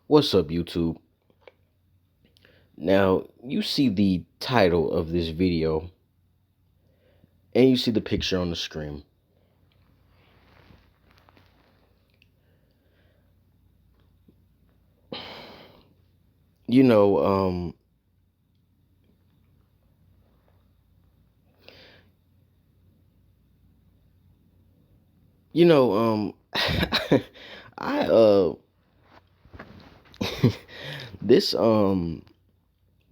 What's up, YouTube? Now, you see the title of this video and you see the picture on the screen. You know, um, you know, I this the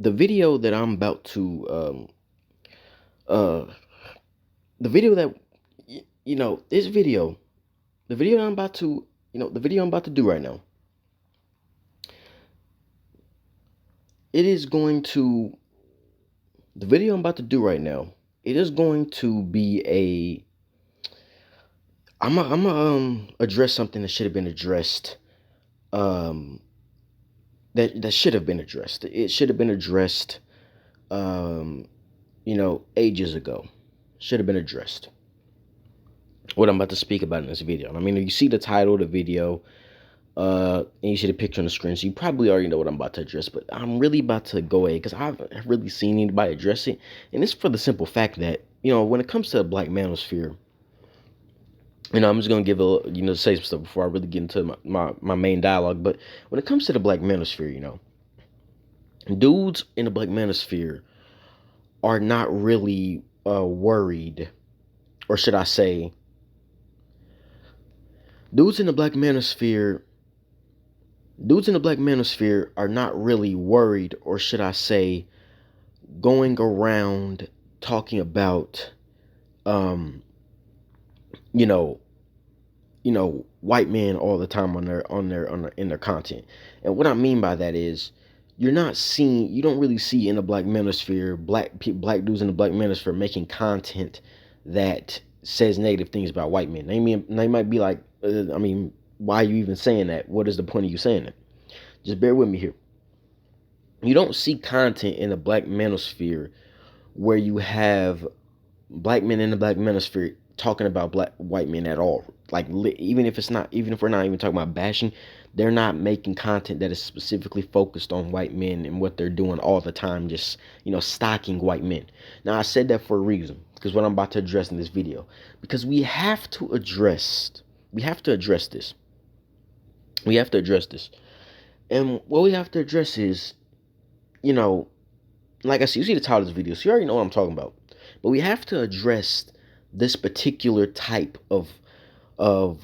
video that I'm about to uh the video that this video, the video I'm about to, the video I'm about to do right now. It is going to the video I'm about to do right now. It is going to be I'm address something that should have been addressed. Um, that should have been addressed. It should have been addressed. Um, ages ago. Should have been addressed. What I'm about to speak about in this video. I mean, you see the title of the video, and you see the picture on the screen, so you probably already know what I'm about to address. But I'm really about to go ahead because I haven't really seen anybody address it, and it's for the simple fact that when it comes to the Black manosphere. I'm just gonna give say some stuff before I really get into my main dialogue. But when it comes to the Black manosphere, dudes in the Black manosphere are not really worried, or should I say, dudes in the Black manosphere, are not really worried, or should I say, going around talking about, you know, white men all the time in their content. And what I mean by that is, you don't really see in the Black manosphere black dudes in the Black manosphere making content that says negative things about white men. They might be like, why are you even saying that? What is the point of you saying that? Just bear with me here. You don't see content in the Black manosphere where you have black men in the Black manosphere talking about white men at all. Like, even if we're not even talking about bashing, they're not making content that is specifically focused on white men and what they're doing all the time, just stalking white men. Now, I said that for a reason, because what I'm about to address in this video, because we have to address this. We have to address this. And what we have to address is, like I said, you see the title of this video, so you already know what I'm talking about. But we have to address this particular type of white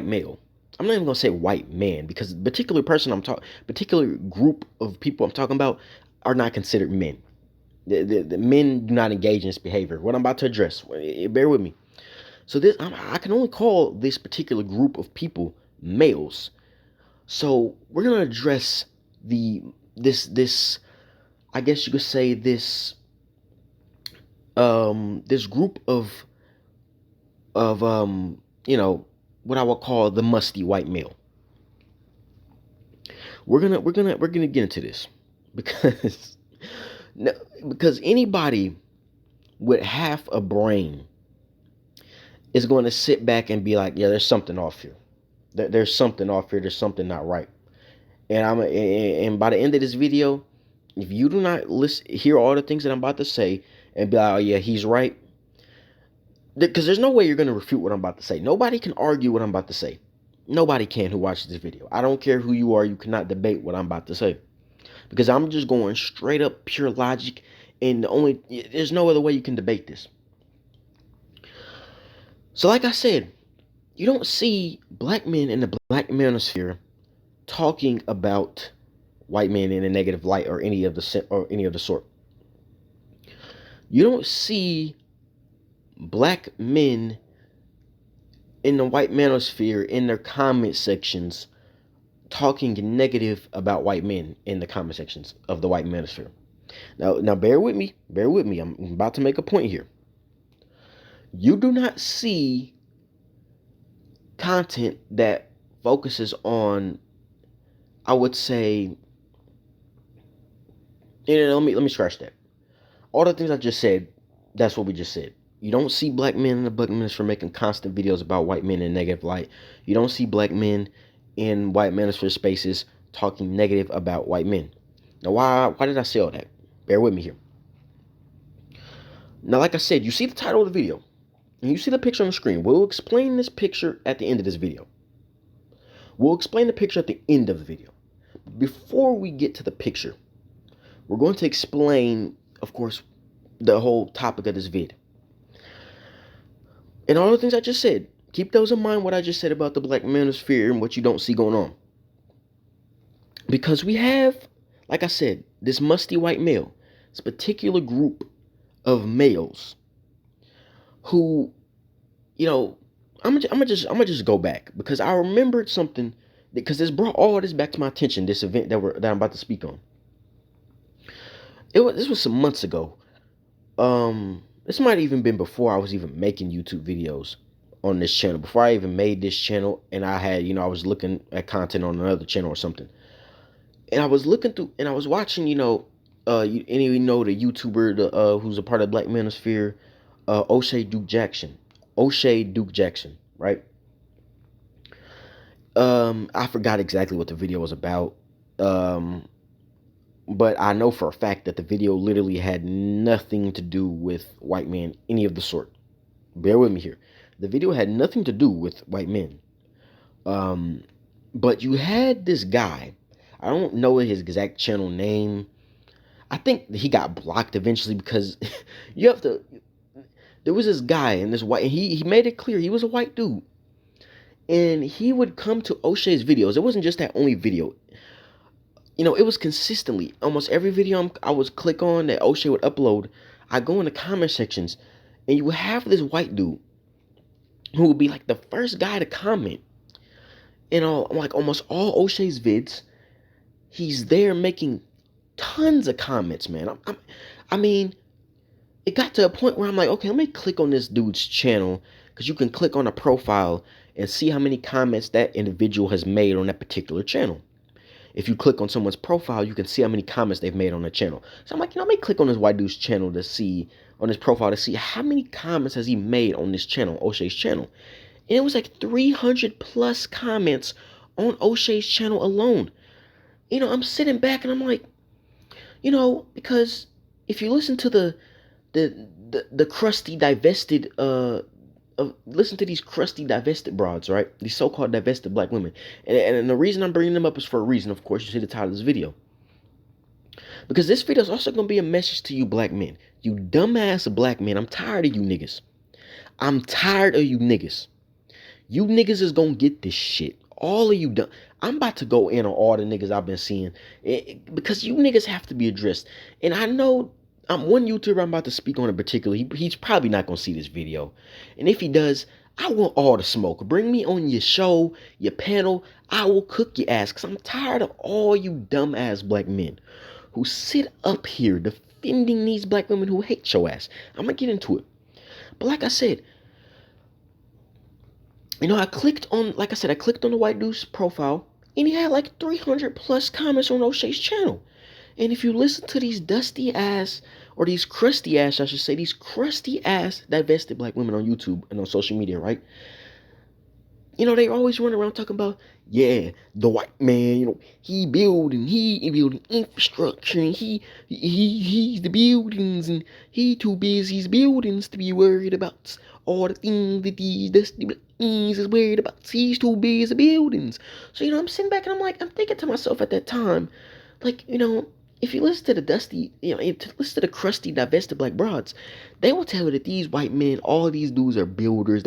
male. I'm not even gonna say white man, because the particular group of people I'm talking about are not considered men. The men do not engage in this behavior. What I'm about to address, bear with me. So I can only call this particular group of people males. So we're gonna address this I guess you could say this group of what I would call the musty white male. We're gonna get into this because because anybody with half a brain is going to sit back and be like, yeah, there's something off here. There's something off here. There's something not right. And by the end of this video, if you do not hear all the things that I'm about to say and be like, oh yeah, he's right, because there's no way you're going to refute what I'm about to say. Nobody can argue what I'm about to say. Nobody can who watches this video. I don't care who you are. You cannot debate what I'm about to say, because I'm just going straight up pure logic, and there's no other way you can debate this. So like I said, you don't see black men in the Black manosphere talking about white men in a negative light or any of the sort. You don't see black men in the white manosphere in their comment sections talking negative about white men in the comment sections of the white manosphere. Now bear with me. I'm about to make a point here. You do not see content that focuses on, I would say, let me scratch that. All the things I just said, that's what we just said. You don't see black men in the black manosphere making constant videos about white men in negative light. You don't see black men in white manosphere spaces talking negative about white men. Now, why did I say all that? Bear with me here. Now, like I said, you see the title of the video, and you see the picture on the screen. We'll explain this picture at the end of this video. We'll explain the picture at the end of the video. Before we get to the picture, we're going to explain, of course, the whole topic of this vid. And all the things I just said, keep those in mind, what I just said about the black manosphere and what you don't see going on. Because we have, like I said, this musty white male, this particular group of males who, you know, I'm gonna just go back because I remembered something, because this brought all this back to my attention. This event that I'm about to speak on. This was some months ago. This might have even been before I was even making YouTube videos on this channel. Before I even made this channel, and I had, I was looking at content on another channel or something, and I was looking through, and I was watching, any of you know the YouTuber, who's a part of Black Manosphere, O'Shea Duke Jackson, right? I forgot exactly what the video was about. But I know for a fact that the video literally had nothing to do with white men, any of the sort. Bear with me here. The video had nothing to do with white men. But you had this guy. I don't know his exact channel name. I think he got blocked eventually because you have to. There was this guy and this white. He made it clear he was a white dude, and he would come to O'Shea's videos. It wasn't just that only video. It was consistently, almost every video I would click on that O'Shea would upload, I go in the comment sections, and you would have this white dude who would be like the first guy to comment. Like almost all O'Shea's vids, he's there making tons of comments, man. I mean, it got to a point where I'm like, okay, let me click on this dude's channel, because you can click on a profile and see how many comments that individual has made on that particular channel. If you click on someone's profile, you can see how many comments they've made on the channel. So I'm like, let me click on this white dude's channel to see, on his profile, to see how many comments has he made on this channel, O'Shea's channel. And it was like 300 plus comments on O'Shea's channel alone. I'm sitting back and I'm like, because if you listen to the crusty, divested, listen to these crusty, divested broads, right? These so-called divested black women. And the reason I'm bringing them up is for a reason, of course. You see the title of this video. Because this video is also going to be a message to you black men. You dumbass black men. I'm tired of you niggas. I'm tired of you niggas. You niggas is going to get this shit. All of you dumb. I'm about to go in on all the niggas I've been seeing. Because you niggas have to be addressed. And I know one YouTuber I'm about to speak on in particular, he's probably not going to see this video. And if he does, I want all the smoke. Bring me on your show, your panel. I will cook your ass, because I'm tired of all you dumbass black men who sit up here defending these black women who hate your ass. I'm going to get into it. But like I said, I clicked on the white dude's profile, and he had like 300 plus comments on O'Shea's channel. And if you listen to these dusty ass, or these crusty ass, I should say, these crusty ass divested black women on YouTube and on social media, right? They always run around talking about, yeah, the white man, he building infrastructure, and he's the buildings, and he too busy his buildings to be worried about all the things that these dusty black men is worried about. He's too busy buildings. So, I'm sitting back and I'm thinking to myself at that time, like, if you listen to the dusty, if you listen to the crusty, divested black broads, they will tell you that these white men, all of these dudes are builders.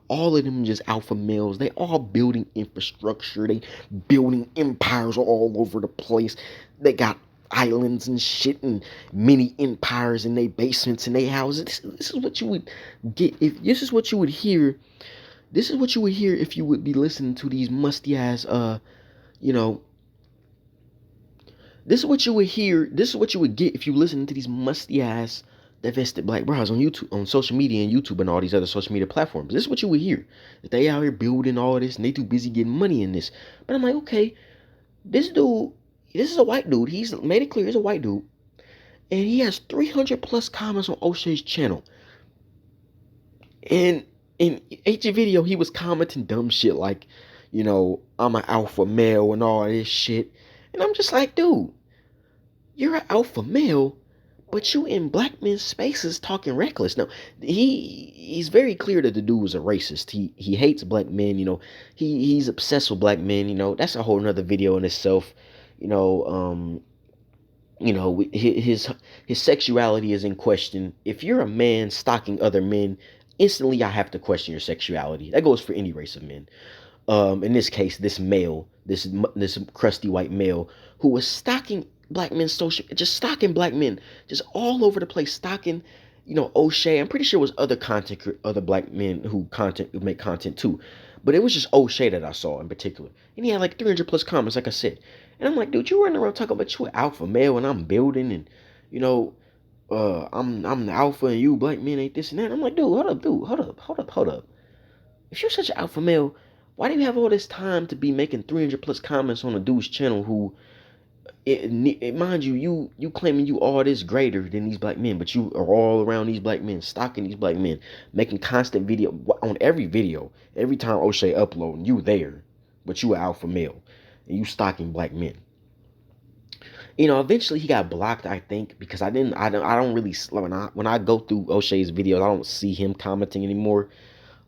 All of them just alpha males. They all building infrastructure. They building empires all over the place. They got islands and shit and mini empires in their basements and their houses. This is what you would get if this is what you would hear. This is what you would hear if you would be listening to these musty ass, This is what you would hear. This is what you would get if you listen to these musty ass divested black bras on YouTube, on social media and YouTube and all these other social media platforms. This is what you would hear. That they out here building all this and they too busy getting money in this. But I'm like, okay, this is a white dude. He's made it clear he's a white dude. And he has 300 plus comments on O'Shea's channel. And in each video, he was commenting dumb shit like, I'm an alpha male and all this shit. And I'm just like, dude, you're an alpha male, but you in black men's spaces talking reckless. Now, he's very clear that the dude was a racist. He hates black men, he's obsessed with black men, that's a whole nother video in itself. You know, um, his sexuality is in question. If you're a man stalking other men, instantly I have to question your sexuality. That goes for any race of men. In this case, this male, this crusty white male who was stalking black men, just stalking black men, just all over the place, stalking, O'Shea. I'm pretty sure it was other black men who make content too, but it was just O'Shea that I saw in particular, and he had like 300 plus comments, like I said, and I'm like, dude, you running around talking about you an alpha male, and I'm building, and you know, I'm the alpha, and you black men ain't this and that. I'm like, dude, hold up, hold up. If you're such an alpha male, why do you have all this time to be making 300 plus comments on a dude's channel who, mind you, you claiming you all this greater than these black men, but you are all around these black men, stalking these black men, making constant video on every video, every time O'Shea uploading, you there, but you an alpha male, and you stalking black men. Eventually he got blocked, I think, because I don't really, when I go through O'Shea's videos, I don't see him commenting anymore.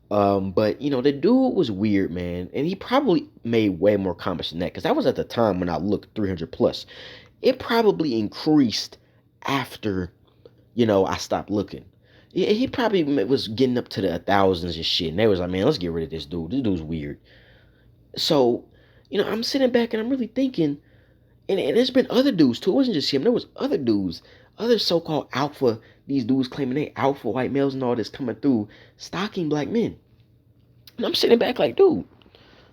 But the dude was weird, man, and he probably made way more comments than that, because that was at the time when I looked 300 plus. It probably increased after, I stopped looking. He probably was getting up to the thousands and shit, and they was like, man, let's get rid of this dude. This dude's weird. So, I'm sitting back and I'm really thinking, and there's been other dudes too. It wasn't just him. There was other dudes, other so-called alpha. These dudes claiming they alpha white males and all this coming through, stalking black men. And I'm sitting back like, dude,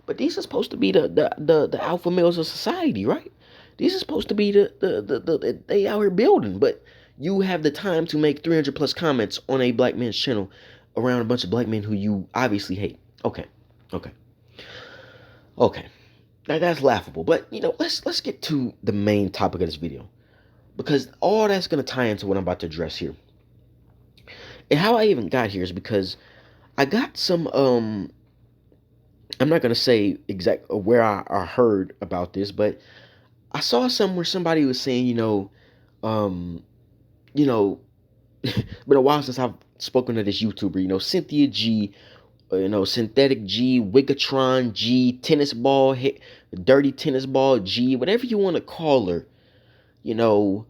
but these are supposed to be the alpha males of society, right? These are supposed to be the they out here building, but you have the time to make 300 plus comments on a black man's channel around a bunch of black men who you obviously hate. Okay, okay, okay. Now that's laughable, but let's get to the main topic of this video, because all that's gonna tie into what I'm about to address here. And how I even got here is because I got some I'm not gonna say exact where I heard about this, but I saw somewhere somebody was saying, um, you know, been a while since I've spoken to this YouTuber, Cynthia G, Synthetic G, Wigatron G, Tennis Ball, Dirty Tennis Ball G, whatever you want to call her, you know,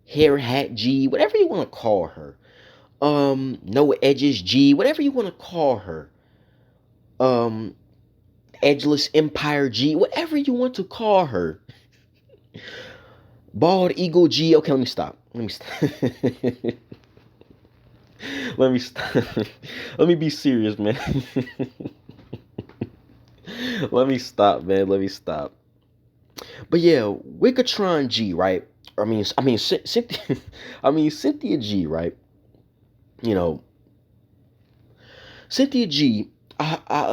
Hair Hat G, whatever you want to call her, No Edges G, whatever you want to call her, um, Edgeless Empire G, whatever you want to call her. Bald Eagle G. Okay, let me stop. Let me stop. Let me be serious, man. Let me stop, man. Let me stop. But yeah, Wigatron G, right? Cynthia, Cynthia G, right? You know, Cynthia G.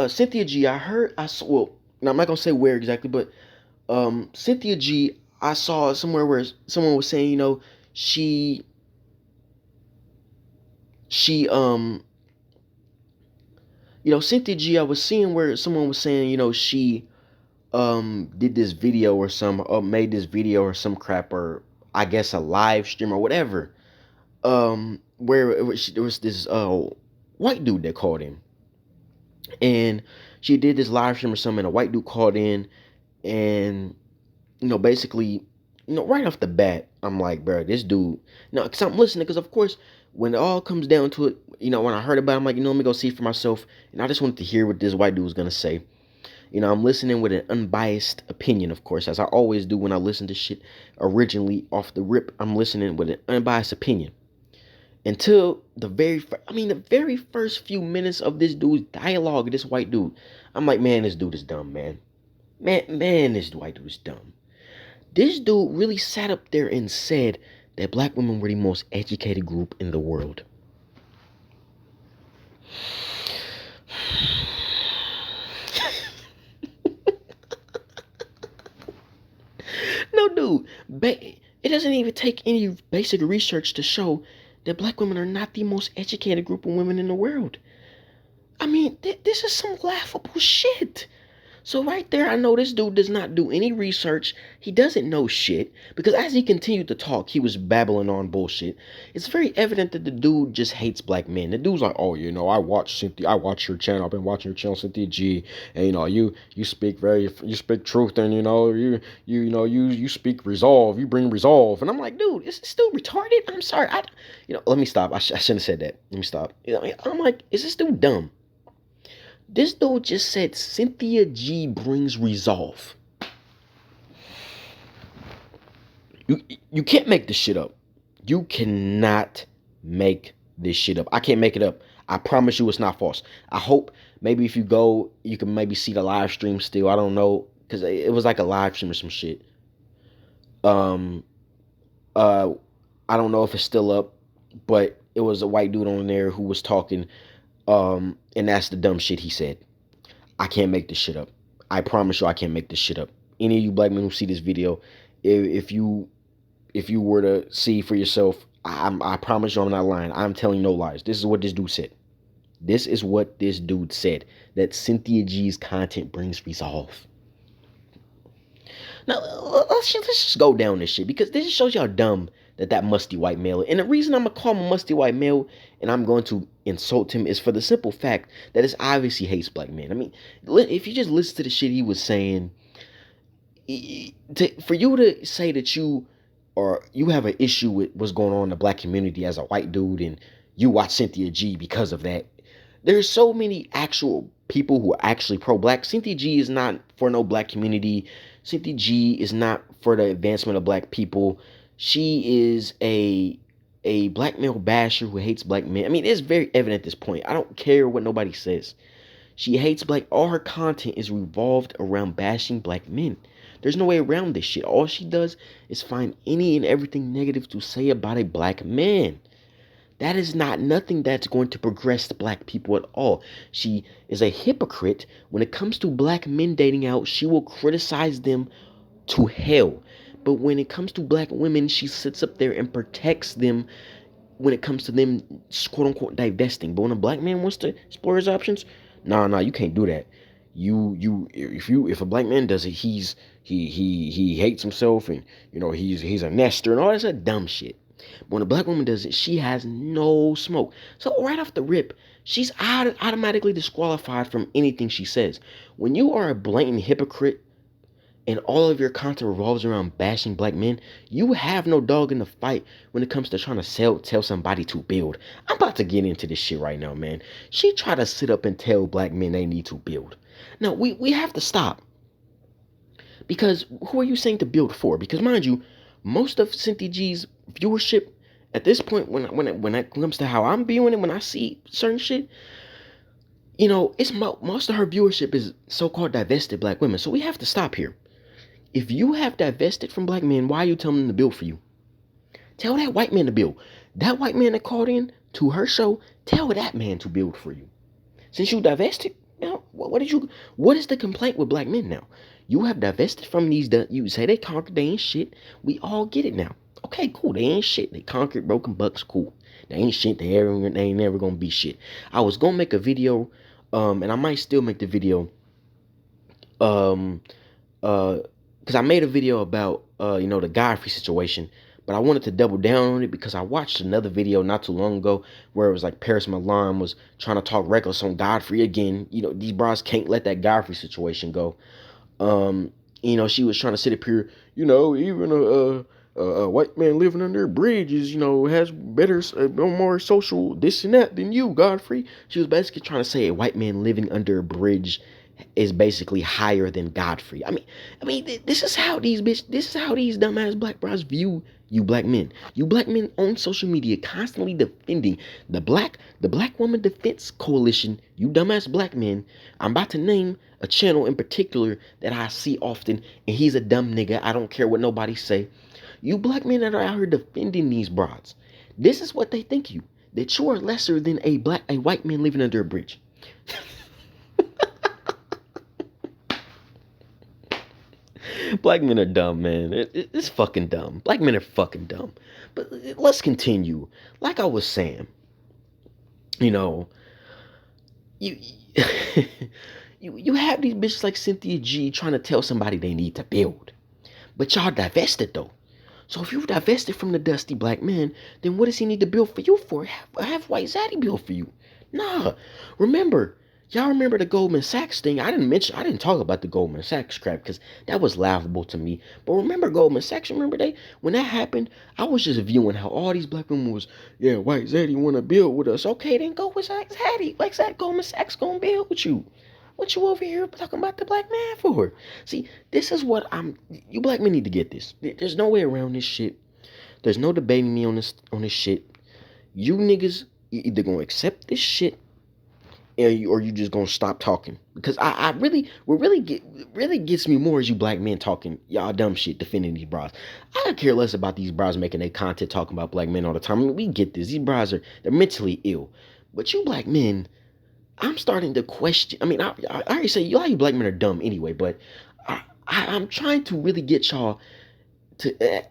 Cynthia G. I heard. I saw. Well, now I'm not gonna say where exactly, but Cynthia G. I saw somewhere where someone was saying, she she Cynthia G. I was seeing where someone was saying, she did this video or made this video or some crap, or I guess a live stream or whatever, where there was this white dude that called in, and she did this live stream or something, and a white dude called in, and basically, right off the bat, I'm like, bro, this dude, because I'm listening, because of course, when it all comes down to it, when I heard about it, I'm like, let me go see for myself, and I just wanted to hear what this white dude was gonna say. I'm listening with an unbiased opinion, of course, as I always do when I listen to shit originally off the rip. I'm listening with an unbiased opinion until the very first few minutes of this dude's dialogue, this white dude. I'm like, man, this dude is dumb, man. Man, this white dude is dumb. This dude really sat up there and said that black women were the most educated group in the world. No, dude. It doesn't even take any basic research to show that black women are not the most educated group of women in the world. I mean, this is some laughable shit. So right there, I know this dude does not do any research. He doesn't know shit. Because as he continued to talk, he was babbling on bullshit. It's very evident that the dude just hates black men. The dude's like, oh, I watch your channel. I've been watching your channel, Cynthia G. And you speak truth, and you speak resolve. You bring resolve. And I'm like, dude, is this dude retarded? I'm sorry. Let me stop. I shouldn't have said that. Let me stop. I'm like, is this dude dumb? This dude just said Cynthia G brings resolve. You can't make this shit up. You cannot make this shit up. I can't make it up. I promise you it's not false. I hope maybe if you go, you can maybe see the live stream still. I don't know. Because it was like a live stream or some shit. I don't know if it's still up. But it was a white dude on there who was talking. And that's the dumb shit he said. I can't make this shit up. I promise you I can't make this shit up. Any of you black men who see this video, if you were to see for yourself, I promise you I'm not lying. I'm telling no lies. This is what this dude said. This is what this dude said. That Cynthia G's content brings resolve. Now, let's just go down this shit, because this just shows you how dumb that musty white male. And the reason I'm going to call him a musty white male and I'm going to insult him is for the simple fact that it's obviously hates black men. I mean, if you just listen to the shit he was saying, for you to say that you have an issue with what's going on in the black community as a white dude and you watch Cynthia G because of that, there's so many actual people who are actually pro-black. Cynthia G is not for no black community. Cynthia G is not for the advancement of black people. She is a black male basher who hates black men. I mean, it's very evident at this point. I don't care what nobody says. She hates black. All her content is revolved around bashing black men. There's no way around this shit. All she does is find any and everything negative to say about a black man. That is not nothing that's going to progress black people at all. She is a hypocrite. When it comes to black men dating out, she will criticize them to hell. But when it comes to black women, she sits up there and protects them when it comes to them, quote unquote, divesting. But when a black man wants to explore his options, nah, you can't do that. If a black man does it, he hates himself, and he's a nester and all that dumb shit. But when a black woman does it, she has no smoke. So right off the rip, she's automatically disqualified from anything she says. When you are a blatant hypocrite, and all of your content revolves around bashing black men, you have no dog in the fight when it comes to trying to tell somebody to build. I'm about to get into this shit right now, man. She tried to sit up and tell black men they need to build. Now, we have to stop. Because who are you saying to build for? Because mind you, most of Cynthia G's viewership at this point, when it comes to how I'm viewing it, when I see certain shit, it's most of her viewership is so-called divested black women. So we have to stop here. If you have divested from black men, why are you telling them to build for you? Tell that white man to build. That white man that called in to her show, tell that man to build for you. Since you divested, what is the complaint with black men now? You have divested from these, you say they conquered, they ain't shit. We all get it now. Okay, cool, they ain't shit. They conquered broken bucks, cool. They ain't shit, they ain't never gonna be shit. I was gonna make a video, and I might still make the video, because I made a video about, the Godfrey situation, but I wanted to double down on it because I watched another video not too long ago where it was like Paris Milan was trying to talk reckless on Godfrey again. These bras can't let that Godfrey situation go. She was trying to sit up here, even a white man living under a bridge is, has better, more social this and that than you, Godfrey. She was basically trying to say a white man living under a bridge is basically higher than Godfrey. I mean, this is how these dumbass black bras view you black men. You black men on social media constantly defending the Black Woman Defense Coalition. You dumbass black men. I'm about to name a channel in particular that I see often, and he's a dumb nigga. I don't care what nobody say. You black men that are out here defending these broads, this is what they think you. That you are lesser than a white man living under a bridge. Black men are dumb, man. It's fucking dumb. Black men are fucking dumb. But let's continue. Like I was saying, you know, you you have these bitches like Cynthia G trying to tell somebody they need to build, but y'all divested though. So if you've divested from the dusty black man, then what does he need to build for you for? Have White Zaddy build for you? Nah. Remember, y'all remember the Goldman Sachs thing? I didn't talk about the Goldman Sachs crap because that was laughable to me. But remember Goldman Sachs? Remember when that happened? I was just viewing how all these black women was, yeah, White Zaddy want to build with us. Okay, then go with Zaddy. Like that Goldman Sachs gonna build with you. What you over here talking about the black man for? See, this is what you black men need to get this. There's no way around this shit. There's no debating me on this shit. You niggas either gonna accept this shit or you just gonna stop talking. Because what really gets me more is you black men talking y'all dumb shit defending these bras. I don't care less about these bras making their content talking about black men all the time. I mean, we get this. These bras they're mentally ill. But you black men, I'm starting to question. I mean, I already say you black men are dumb anyway, but I'm trying to really get y'all to.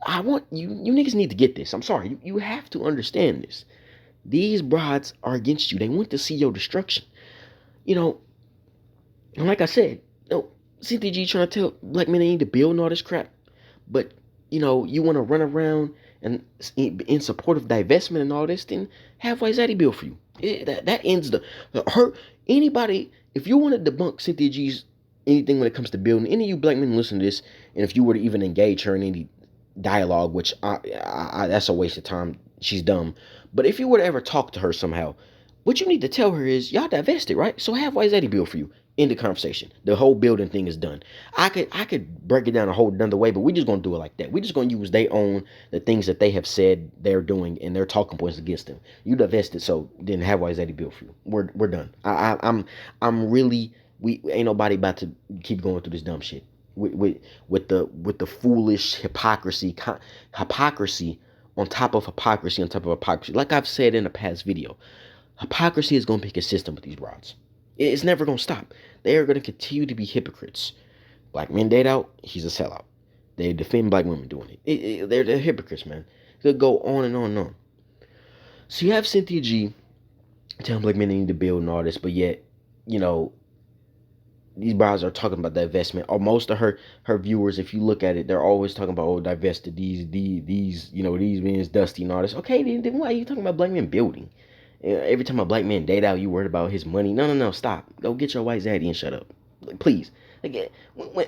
I want you niggas need to get this. I'm sorry, you have to understand this. These broads are against you. They want to see your destruction. You know, and like I said, CTG trying to tell black men they need to build and all this crap, but you want to run around and in support of divestment and all this, then have White Zaddy build for you. That ends her. Anybody, if you want to debunk Cynthia G's anything when it comes to building, any of you black men listen to this, and if you were to even engage her in any dialogue, which that's a waste of time. She's dumb. But if you were to ever talk to her somehow, what you need to tell her is y'all divested, right? So have White Zaddy build for you. End the conversation. The whole building thing is done. I could break it down a whole another way, but we're just gonna do it like that. We're just gonna use the things that they have said they're doing and their talking points against them. You divested, so then have White Zaddy build for you. We're done. I'm really we ain't nobody about to keep going through this dumb shit. With the foolish hypocrisy on top of hypocrisy on top of hypocrisy. Like I've said in a past video, hypocrisy is going to be consistent with these broads. It's never going to stop. They are going to continue to be hypocrites. Black men date out, he's a sellout. They defend black women doing it. They're hypocrites, man. They'll go on and on and on. So you have Cynthia G telling black men they need to build and all this, but yet, these brothers are talking about divestment. Or most of her viewers, if you look at it, they're always talking about divested these men's dusty and all this. Okay, then why are you talking about black men building? Every time a black man date out, you worried about his money. No, stop. Go get your White Zaddy and shut up, please. Like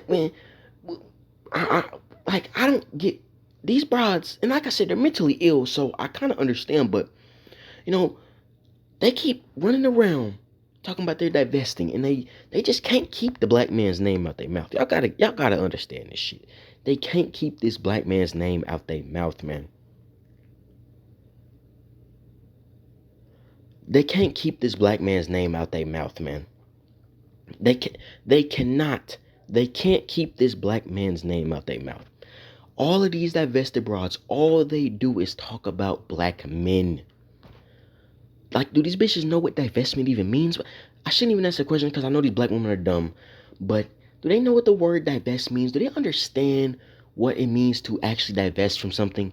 when I don't get these broads, and like I said, they're mentally ill, so I kind of understand. But they keep running around talking about they're divesting, and they just can't keep the black man's name out their mouth. Y'all gotta understand this shit. They can't keep this black man's name out their mouth, man. They can't keep this black man's name out their mouth, man. They can't keep this black man's name out their mouth. All of these divested broads, all they do is talk about black men. Like, do these bitches know what divestment even means? I shouldn't even ask the question because I know these black women are dumb. But do they know what the word divest means? Do they understand what it means to actually divest from something?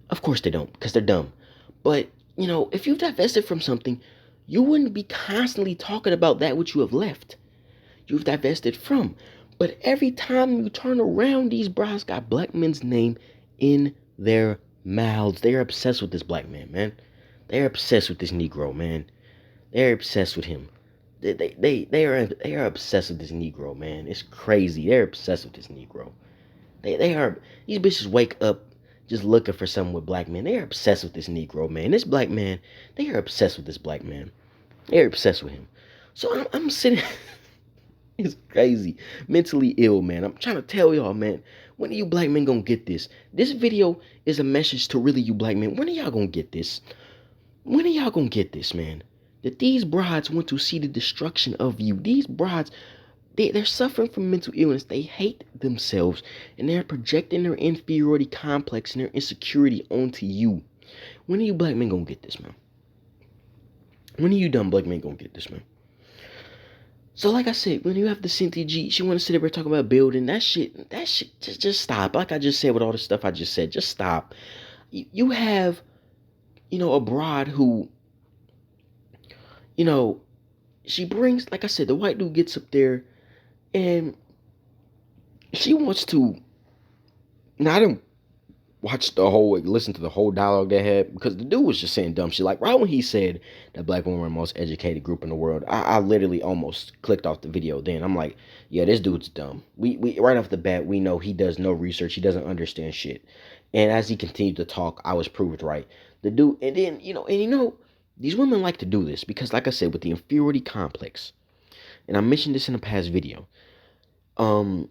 Of course they don't, because they're dumb. But, if you've divested from something, you wouldn't be constantly talking about that which you have left. You've divested from. But every time you turn around, these bras got black men's name in their mouths. They're obsessed with this black man, man. They're obsessed with this Negro, man. They're obsessed with him. They are obsessed with this Negro, man. It's crazy. They're obsessed with this Negro. These bitches wake up just looking for something with black men. They are obsessed with this Negro, man. This black man, they are obsessed with this black man. They're obsessed with him. So I'm sitting. It's crazy. Mentally ill, man. I'm trying to tell y'all, man. When are you black men gonna get this? This video is a message to really you black men. When are y'all gonna get this? When are y'all gonna get this, man? That these broads want to see the destruction of you. These broads, they're suffering from mental illness. They hate themselves. And they're projecting their inferiority complex and their insecurity onto you. When are you black men gonna get this, man? When are you dumb black men gonna get this, man? So like I said, when you have the Cynthia G, she want to sit there and talk about building that shit. That shit, just stop. Like I just said with all the stuff I just said, just stop. You have, a broad who, you know, she brings, like I said, the white dude gets up there and she wants to. Now I didn't listen to the whole dialogue they had because the dude was just saying dumb shit. Like right when he said that black women were the most educated group in the world, I literally almost clicked off the video. Then I'm like, yeah, this dude's dumb. We right off the bat we know he does no research. He doesn't understand shit. And as he continued to talk, I was proved right. The dude, and then these women like to do this because, like I said, with the inferiority complex, and I mentioned this in a past video. Um,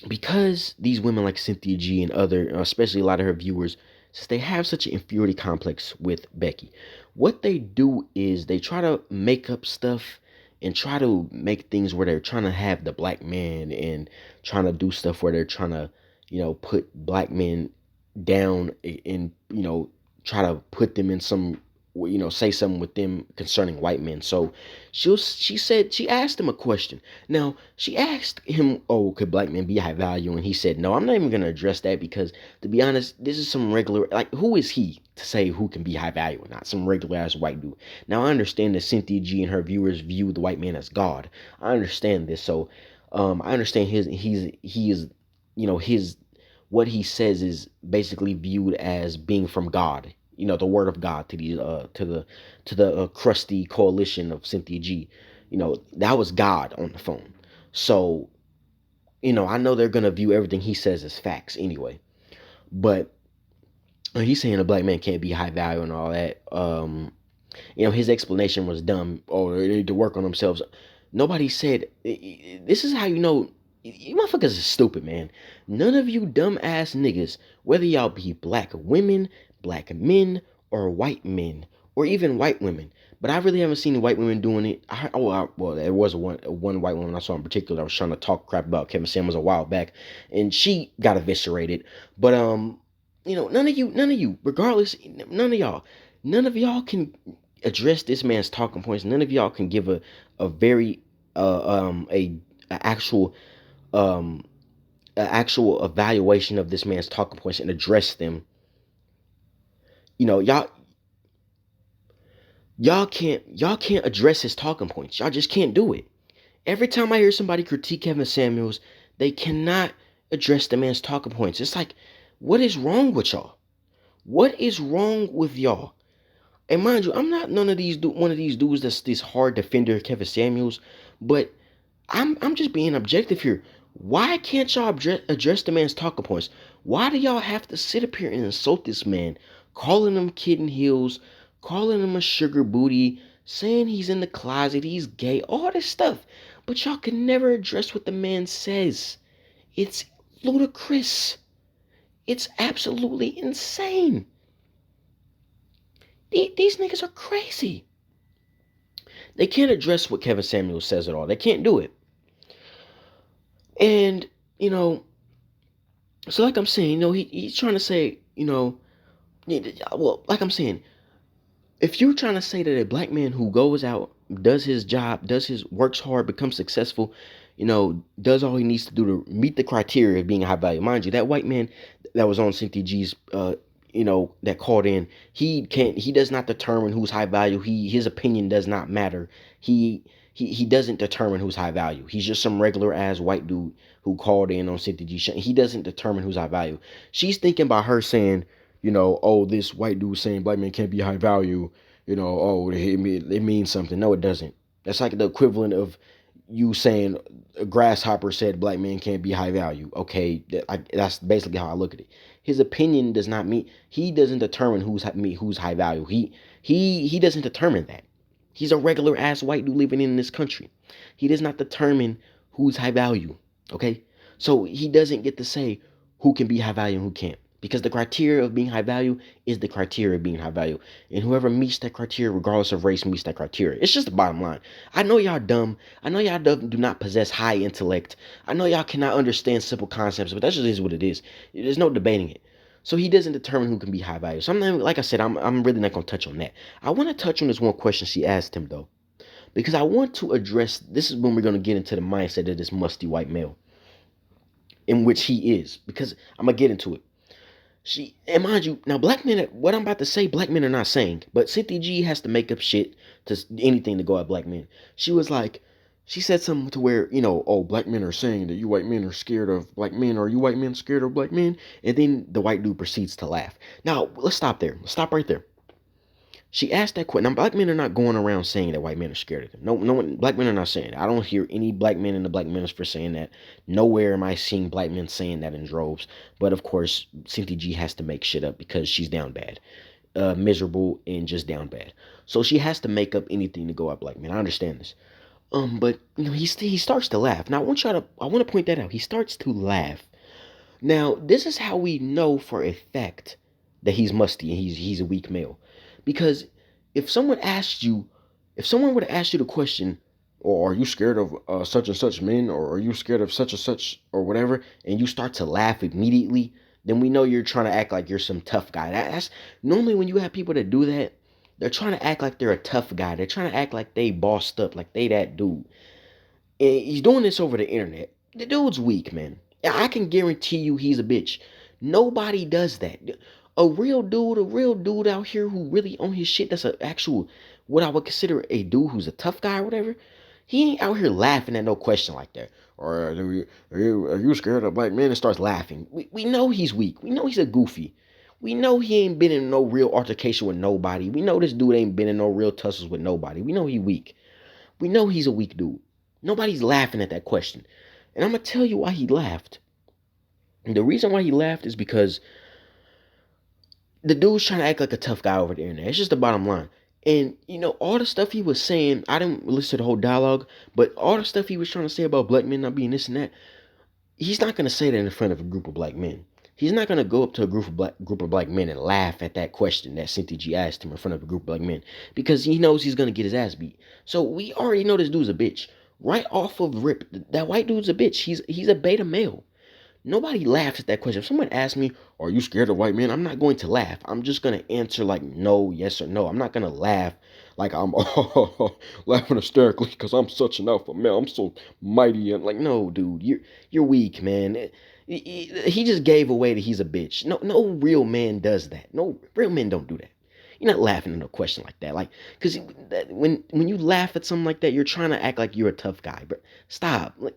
because these women like Cynthia G and other, especially a lot of her viewers, since they have such an inferiority complex with Becky, what they do is they try to make up stuff and try to make things where they're trying to have the black man and trying to do stuff where they're trying to, put black men down and, try to put them in some, say something with them concerning white men. So she asked him a question. Now she asked him, "Oh, could black men be high value?" And he said, "No, I'm not even gonna address that because, to be honest, this is some regular, like, who is he to say who can be high value or not? Some regular ass white dude." Now I understand that Cynthia G and her viewers view the white man as God. I understand this. So I understand he is, his what he says is basically viewed as being from God. The word of God to the crusty coalition of Cynthia G. That was God on the phone. So, I know they're gonna view everything he says as facts anyway. But he's saying a black man can't be high value and all that. His explanation was dumb. Or they need to work on themselves. Nobody said this is how you motherfuckers are stupid, man. None of you dumbass niggas, whether y'all be black women, black men, or white men, or even white women. But I really haven't seen white women doing it. Well, there was one white woman I saw in particular that was trying to talk crap about Kevin Samuels a while back, and she got eviscerated. But none of you, regardless, none of y'all can address this man's talking points. None of y'all can give a very a actual um actual evaluation of this man's talking points and address them. You know, y'all can't address his talking points. Y'all just can't do it. Every time I hear somebody critique Kevin Samuels, they cannot address the man's talking points. It's like, what is wrong with y'all? What is wrong with y'all? And mind you, I'm not one of these dudes that's this hard defender of Kevin Samuels, but I'm just being objective here. Why can't y'all address the man's talking points? Why do y'all have to sit up here and insult this man, calling him kid in heels, calling him a sugar booty, saying he's in the closet, he's gay, all this stuff, but y'all can never address what the man says? It's ludicrous. It's absolutely insane. These niggas are crazy. They can't address what Kevin Samuels says at all. They can't do it. And, so like I'm saying, he's trying to say, well, like I'm saying, if you're trying to say that a black man who goes out, does his job, works hard, becomes successful, does all he needs to do to meet the criteria of being high value. Mind you, that white man that was on Cynthia G's, that called in, he does not determine who's high value. His opinion does not matter. He doesn't determine who's high value. He's just some regular ass white dude who called in on Cynthia G. He doesn't determine who's high value. She's thinking by her saying, oh, this white dude saying black men can't be high value, oh, it means something. No, it doesn't. That's like the equivalent of you saying a grasshopper said black men can't be high value. Okay, that's basically how I look at it. His opinion does not mean, he doesn't determine who's high value. He doesn't determine that. He's a regular ass white dude living in this country. He does not determine who's high value. Okay, so he doesn't get to say who can be high value and who can't. Because the criteria of being high value is the criteria of being high value. And whoever meets that criteria, regardless of race, meets that criteria. It's just the bottom line. I know y'all dumb. I know y'all do not possess high intellect. I know y'all cannot understand simple concepts, but that just is what it is. There's no debating it. So he doesn't determine who can be high value. So I'm not, like I said, I'm really not going to touch on that. I want to touch on this one question she asked him, though. because I want to address this is when we're going to get into the mindset of this musty white male, in which he is, because I'm gonna get into it. And mind you, now black men, what I'm about to say, black men are not saying, but Cynthia G has to make up shit to anything to go at black men. She was like, she said something to where, oh, black men are saying that you white men are scared of black men, or you white men scared of black men, and then the white dude proceeds to laugh. Now, let's stop there. Let's stop right there. She asked that question. Now, black men are not going around saying that white men are scared of them. No, no one, black men are not saying that. I don't hear any black men in the black manosphere saying that. Nowhere am I seeing black men saying that in droves. But of course, Cynthia G has to make shit up because she's down bad, miserable, and just down bad. So she has to make up anything to go at black men. I understand this. But he starts to laugh. Now I want to point that out. He starts to laugh. Now this is how we know for a fact that he's musty and he's a weak male. Because if someone asked you, if someone would have asked you the question, or are you scared of such and such men, or are you scared of such and such, or whatever, and you start to laugh immediately, then we know you're trying to act like you're some tough guy. That's normally when you have people that do that, they're trying to act like they're a tough guy. They're trying to act like they bossed up, like they that dude. And he's doing this over the internet. The dude's weak, man. I can guarantee you he's a bitch. Nobody does that. A real dude out here who really on his shit, that's an actual, what I would consider a dude who's a tough guy or whatever, he ain't out here laughing at no question like that. Or are you scared of black men? And starts laughing. We know he's weak. We know he's a goofy. We know he ain't been in no real altercation with nobody. We know this dude ain't been in no real tussles with nobody. We know he weak. We know he's a weak dude. Nobody's laughing at that question. And I'm going to tell you why he laughed. And the reason why he laughed is because the dude's trying to act like a tough guy over the internet. It's just the bottom line. And, all the stuff he was saying, I didn't listen to the whole dialogue, but all the stuff he was trying to say about black men not being this and that, he's not going to say that in front of a group of black men. He's not going to go up to a group of black men and laugh at that question that Cynthia G asked him in front of a group of black men, because he knows he's going to get his ass beat. So we already know this dude's a bitch. Right off of rip, that white dude's a bitch. He's a beta male. Nobody laughs at that question. If someone asks me, are you scared of white men? I'm not going to laugh. I'm just going to answer like no, yes, or no. I'm not going to laugh like I'm laughing hysterically because I'm such an alpha male. I'm so mighty. And like, no, dude, you're weak, man. He just gave away that he's a bitch. No real man does that. No real men don't do that. You're not laughing at a question like that. Like, because when you laugh at something like that, you're trying to act like you're a tough guy. But stop. Like,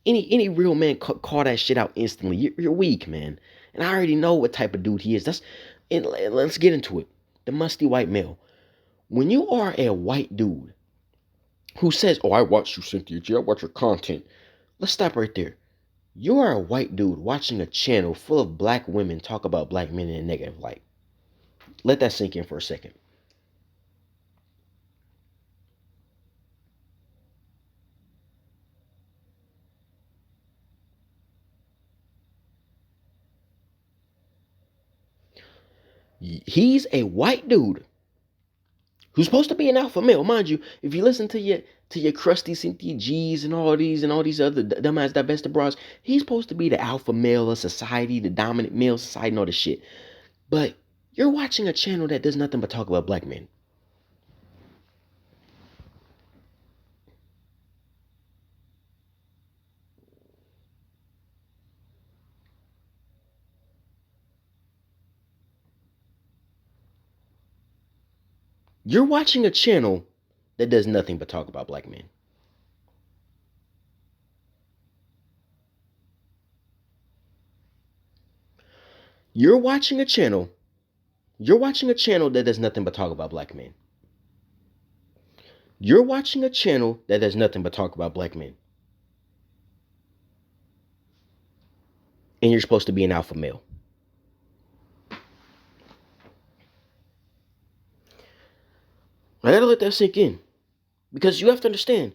any real man call that shit out instantly. You're weak, man. And I already know what type of dude he is. Let's get into it. The musty white male. When you are a white dude who says, "Oh, I watch you, Cynthia G. I watch your content." Let's stop right there. You are a white dude watching a channel full of black women talk about black men in a negative light. Let that sink in for a second. He's a white dude who's supposed to be an alpha male, mind you. If you listen to your crusty Cynthia G's and all these other dumbass divested bras, he's supposed to be the alpha male of society, the dominant male society, and all this shit. But you're watching a channel that does nothing but talk about black men. You're watching a channel that does nothing but talk about black men. You're watching a channel. You're watching a channel that does nothing but talk about black men. You're watching a channel that does nothing but talk about black men. And you're supposed to be an alpha male. I gotta let that sink in. Because you have to understand,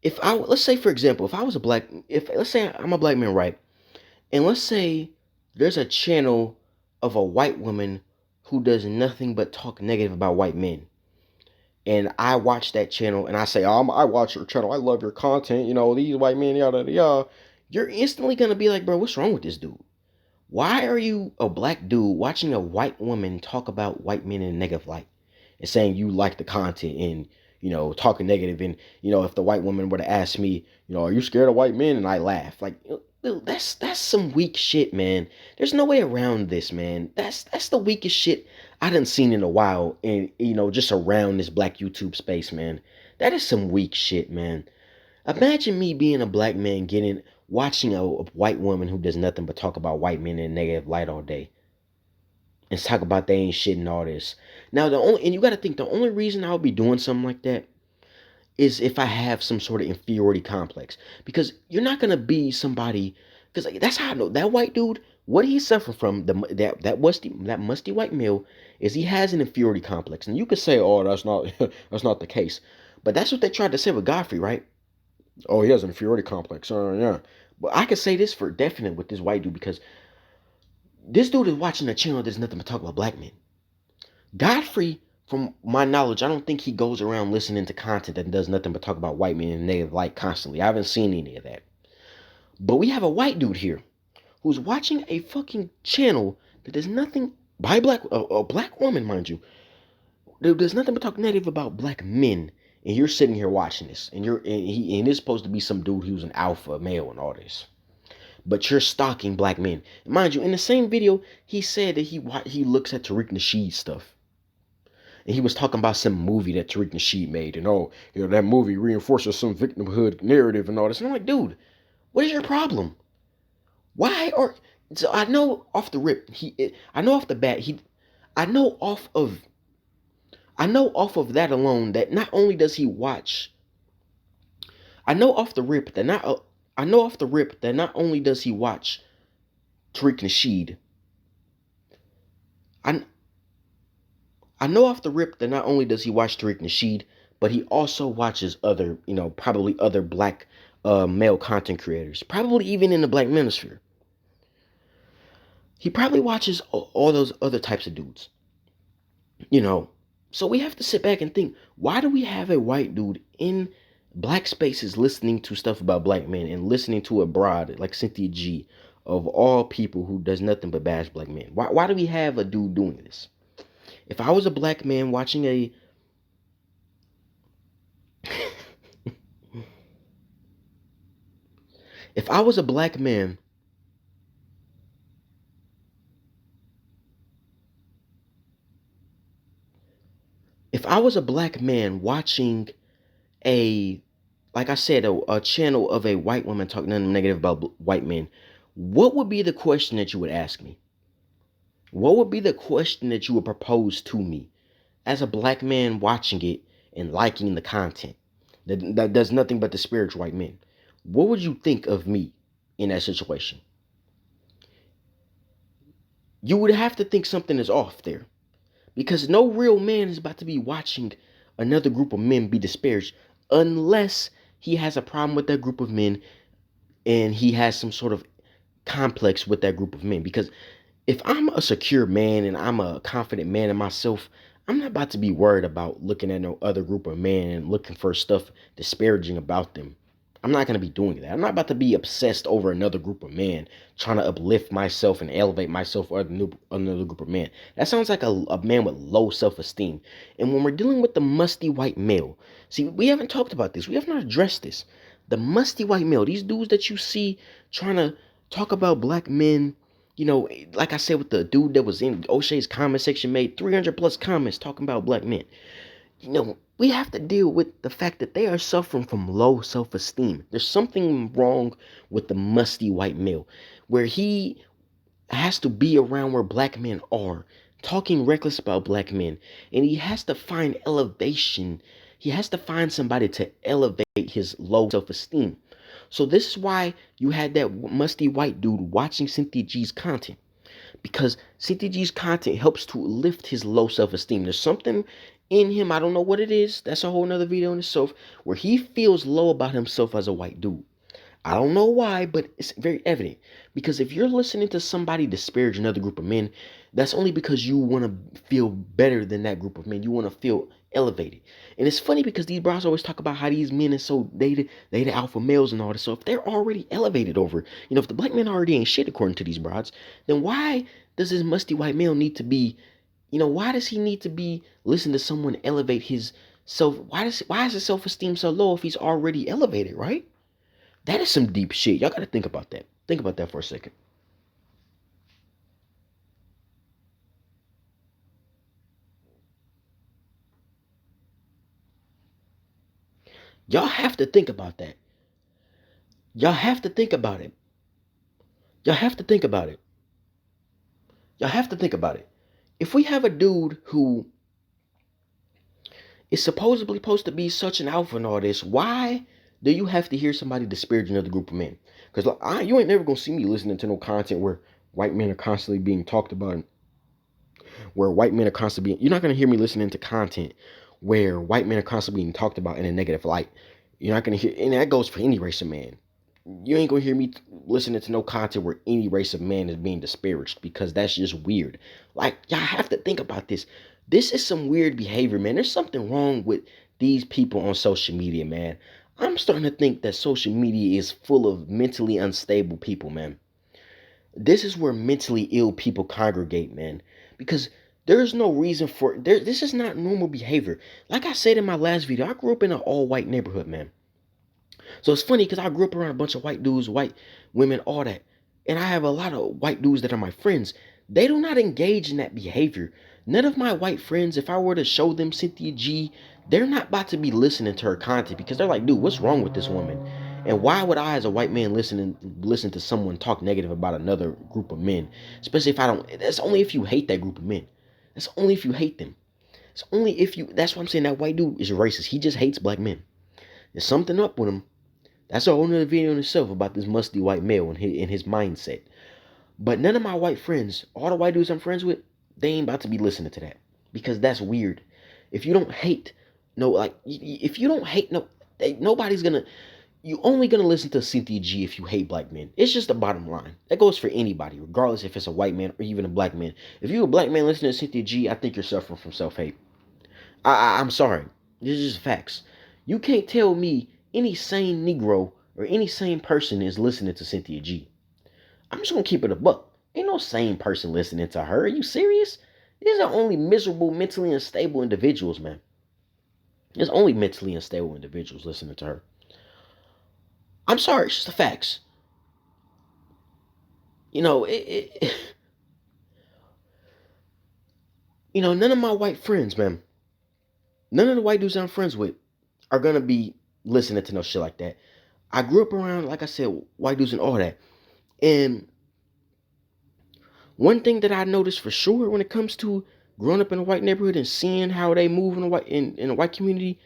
let's say for example, let's say I'm a black man, right? And let's say there's a channel of a white woman who does nothing but talk negative about white men. And I watch that channel and I say, oh, I watch your channel. I love your content. These white men, yada, yada, yada. You're instantly going to be like, bro, what's wrong with this dude? Why are you, a black dude, watching a white woman talk about white men in a negative light and saying you like the content and, talking negative. And if the white woman were to ask me, are you scared of white men? And I laugh, like, dude, that's some weak shit, man. There's no way around this, man. That's the weakest shit I done seen in a while, and just around this black YouTube space, man. That is some weak shit, man. Imagine me being a black man watching a white woman who does nothing but talk about white men in a negative light all day and talk about they ain't shit and all this. Now and you got to think the only reason I would be doing something like that is if I have some sort of inferiority complex, because you're not gonna be somebody, because that's how I know that white dude. What he's suffering from, that musty white male, is he has an inferiority complex. And you could say, oh, that's not that's not the case, but that's what they tried to say with Godfrey, right? Oh, he has an inferiority complex. Yeah. But I can say this for definite with this white dude, because this dude is watching a channel that's nothing but talk about black men. Godfrey, from my knowledge, I don't think he goes around listening to content that does nothing but talk about white men in negative light constantly. I haven't seen any of that. But we have a white dude here who's watching a fucking channel that does nothing by a black woman, mind you. There's nothing but talk negative about black men, and you're sitting here watching this, and it's supposed to be some dude who's an alpha male and all this, but you're stalking black men. Mind you, in the same video, he said that he looks at Tariq Nasheed stuff, and he was talking about some movie that Tariq Nasheed made, and that movie reinforces some victimhood narrative and all this. And I'm like, dude, what is your problem? Why are so I know off the rip I know off the bat I know off of that alone that not only does he watch, I know off the rip that not only does he watch Tariq Nasheed, I I know off the rip that not only does he watch Tariq Nasheed, but he also watches other, probably other black male content creators, probably even in the black manosphere. He probably watches all those other types of dudes, So we have to sit back and think, why do we have a white dude in black spaces listening to stuff about black men and listening to a broad like Cynthia G, of all people, who does nothing but bash black men? Why do we have a dude doing this? If I was a black man watching if I was a black man watching like I said, a channel of a white woman talking nothing negative about white men, what would be the question that you would ask me? What would be the question that you would propose to me as a black man watching it and liking the content that does nothing but disparage white men? What would you think of me in that situation? You would have to think something is off there, because no real man is about to be watching another group of men be disparaged unless he has a problem with that group of men and he has some sort of complex with that group of men. Because if I'm a secure man and I'm a confident man in myself, I'm not about to be worried about looking at no other group of men and looking for stuff disparaging about them. I'm not going to be doing that. I'm not about to be obsessed over another group of men, trying to uplift myself and elevate myself or another group of men. That sounds like a man with low self-esteem. And when we're dealing with the musty white male, see, we haven't talked about this. We have not addressed this. The musty white male, these dudes that you see trying to talk about black men, like I said with the dude that was in O'Shea's comment section, made 300 plus comments talking about black men. We have to deal with the fact that they are suffering from low self-esteem. There's something wrong with the musty white male, where he has to be around where black men are, talking reckless about black men, and he has to find elevation. He has to find somebody to elevate his low self-esteem. So this is why you had that musty white dude watching Cynthia G's content, because Cynthia G's content helps to lift his low self-esteem. There's something in him, I don't know what it is, that's a whole nother video in itself, where he feels low about himself as a white dude. I don't know why, but it's very evident. Because if you're listening to somebody disparage another group of men, that's only because you want to feel better than that group of men. You want to feel elevated. And it's funny because these bros always talk about how these men are so they the alpha males and all this. So if they're already elevated over, if the black men already ain't shit according to these broads, then why does this musty white male need to be, why does he need to be listening to someone elevate his So why is his self-esteem so low if he's already elevated, right? That is some deep shit. Y'all gotta think about that. Think about that for a second. Y'all have to think about that. Y'all have to think about it. Y'all have to think about it. Y'all have to think about it. If we have a dude who is supposed to be such an alpha and all this, why do you have to hear somebody disparage another group of men? Because you ain't never gonna see me listening to no content where white men are constantly being talked about, where white men are constantly being. You're not gonna hear me listening to content where white men are constantly being talked about in a negative light. You're not gonna hear, and that goes for any race of man. You ain't gonna hear me listening to no content where any race of man is being disparaged, because that's just weird. Like, y'all have to think about this. This is some weird behavior, man. There's something wrong with these people on social media, man. I'm starting to think that social media is full of mentally unstable people, man. This is where mentally ill people congregate, man. Because there's no reason for this is not normal behavior. Like I said in my last video, I grew up in an all-white neighborhood, man. So it's funny because I grew up around a bunch of white dudes, white women, all that. And I have a lot of white dudes that are my friends. They do not engage in that behavior. None of my white friends, if I were to show them Cynthia G, they're not about to be listening to her content, because they're like, dude, what's wrong with this woman? And why would I, as a white man, listen to someone talk negative about another group of men? Especially if I don't. That's only if you hate that group of men. That's only if you hate them. It's only if you. That's why I'm saying that white dude is racist. He just hates black men. There's something up with him. That's a whole nother video in itself about this musty white male and his mindset. But none of my white friends, all the white dudes I'm friends with, they ain't about to be listening to that, because that's weird. If you don't hate, no, like if you don't hate, no, nobody's gonna. You only gonna listen to Cynthia G if you hate black men. It's just the bottom line. That goes for anybody, regardless if it's a white man or even a black man. If you're a black man listening to Cynthia G, I think you're suffering from self-hate. I'm sorry. This is just facts. You can't tell me any sane Negro or any sane person is listening to Cynthia G. I'm just gonna keep it a buck. Ain't no sane person listening to her. Are you serious? These are only miserable, mentally unstable individuals, man. There's only mentally unstable individuals listening to her. I'm sorry, it's just the facts. You know, none of my white friends, man, none of the white dudes I'm friends with are gonna be listening to no shit like that. I grew up around, like I said, white dudes and all that. And one thing that I noticed for sure when it comes to growing up in a white neighborhood and seeing how they move in a white community,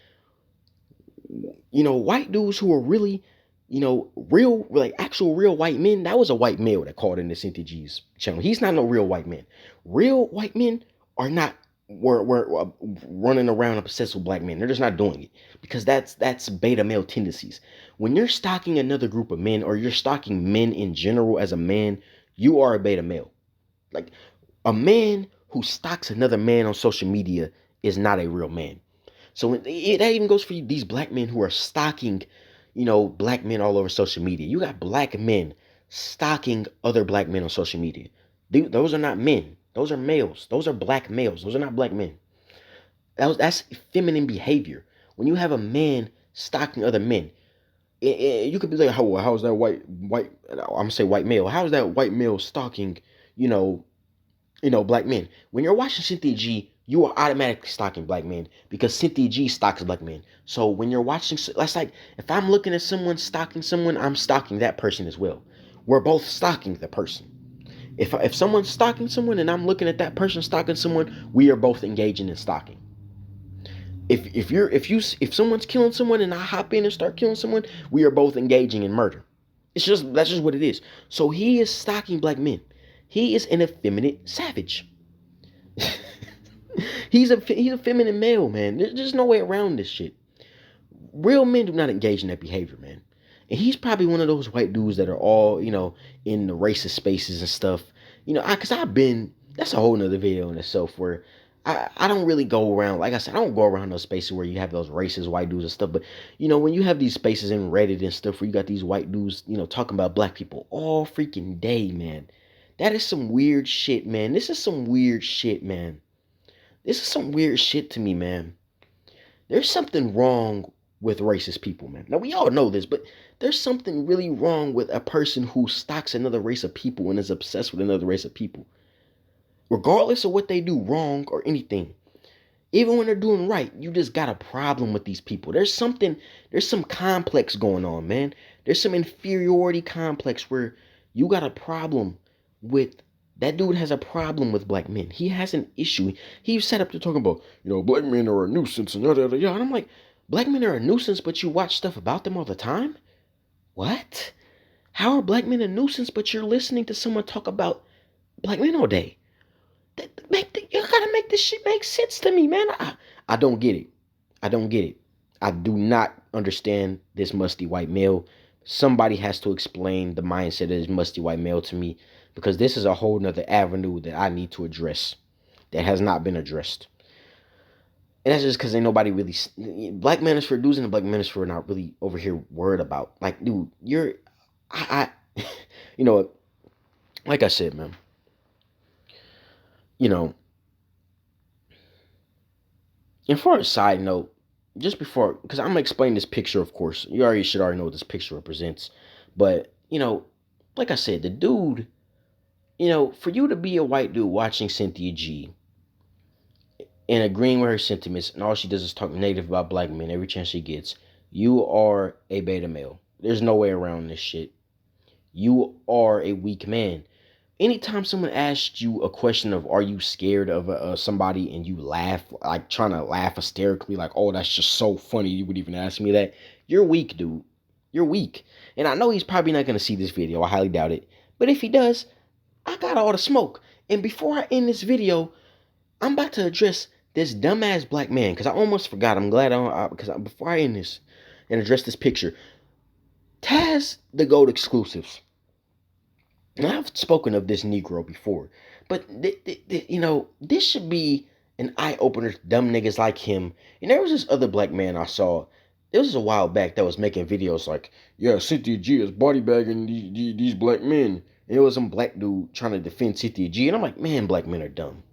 white dudes who are really, real, like actual real white men. That was a white male that called into Cynthia G's channel. He's not no real white man. Real white men are not were running around obsessed with black men. They're just not doing it, because that's beta male tendencies. When you're stalking another group of men, or you're stalking men in general as a man, you are a beta male. Like, a man who stalks another man on social media is not a real man. So that even goes for these black men who are stalking, black men all over social media. You got black men stalking other black men on social media. Those are not men. Those are males. Those are black males. Those are not black men. That's feminine behavior. When you have a man stalking other men, you could be like, how's that I'm gonna say white male. How's that white male stalking, you know, black men? When you're watching Cynthia G, you are automatically stalking black men, because Cynthia G stalks black men. So when you're watching, that's like, if I'm looking at someone stalking someone, I'm stalking that person as well. We're both stalking the person. If someone's stalking someone and I'm looking at that person stalking someone, we are both engaging in stalking. If someone's killing someone and I hop in and start killing someone, we are both engaging in murder. That's just what it is. So he is stalking black men. He is an effeminate savage. he's a feminine male, man. There's no way around this shit. Real men do not engage in that behavior, man. And he's probably one of those white dudes that are all, in the racist spaces and stuff. Because that's a whole nother video in itself, where I don't really go around, like I said, I don't go around those spaces where you have those racist white dudes and stuff. But, when you have these spaces in Reddit and stuff where you got these white dudes, talking about black people all freaking day, man. That is some weird shit, man. This is some weird shit, man. This is some weird shit to me, man. There's something wrong with racist people, man. Now we all know this, but there's something really wrong with a person who stalks another race of people and is obsessed with another race of people, regardless of what they do wrong or anything. Even when they're doing right, you just got a problem with these people. There's some complex going on, man. There's some inferiority complex where you got a problem with that dude has a problem with black men. He has an issue. He set up to talking about, black men are a nuisance and yada yada yada. And I'm like, black men are a nuisance, but you watch stuff about them all the time? What? How are black men a nuisance, but you're listening to someone talk about black men all day? You gotta make this shit make sense to me, man. I don't get it. I don't get it. I do not understand this musty white male. Somebody has to explain the mindset of this musty white male to me, because this is a whole nother avenue that I need to address that has not been addressed. And that's just because ain't nobody really, black manosphere dudes in the black manosphere are not really over here worried about. Like, dude, you know what? Like I said, man, you know, and for a side note, just before, because I'm gonna explain this picture, of course, you should already know what this picture represents. But like I said, the dude, for you to be a white dude watching Cynthia G and agreeing with her sentiments, and all she does is talk negative about black men every chance she gets, you are a beta male. There's no way around this shit. You are a weak man. Anytime someone asks you a question of, are you scared of somebody, and you laugh, like trying to laugh hysterically, like, oh, that's just so funny you would even ask me that, you're weak, dude. You're weak. And I know he's probably not going to see this video. I highly doubt it. But if he does, I got all the smoke. And before I end this video, I'm about to address this dumbass black man, because I almost forgot. I'm glad because before I end this and address this picture, Taz the GOAT exclusives. Now, I've spoken of this Negro before, but this should be an eye-opener to dumb niggas like him. And there was this other black man I saw. It was a while back that was making videos like, yeah, Cynthia G is body bagging these black men. And it was some black dude trying to defend Cynthia G. And I'm like, man, black men are dumb.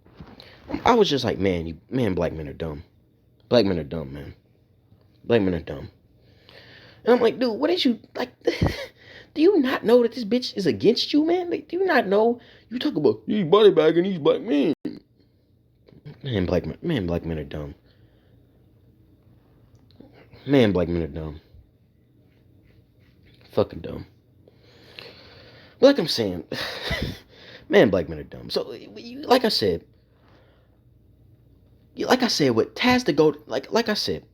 I was just like, man, black men are dumb. Black men are dumb, man. Black men are dumb. And I'm like, dude, what is you, like, do you not know that this bitch is against you, man? Like, do you not know? You talk about, he's body bagging these black men. Man, black men are dumb. Man, black men are dumb. Fucking dumb. But like I'm saying, man, black men are dumb. So, like I said, with Taz the GOAT, like I said,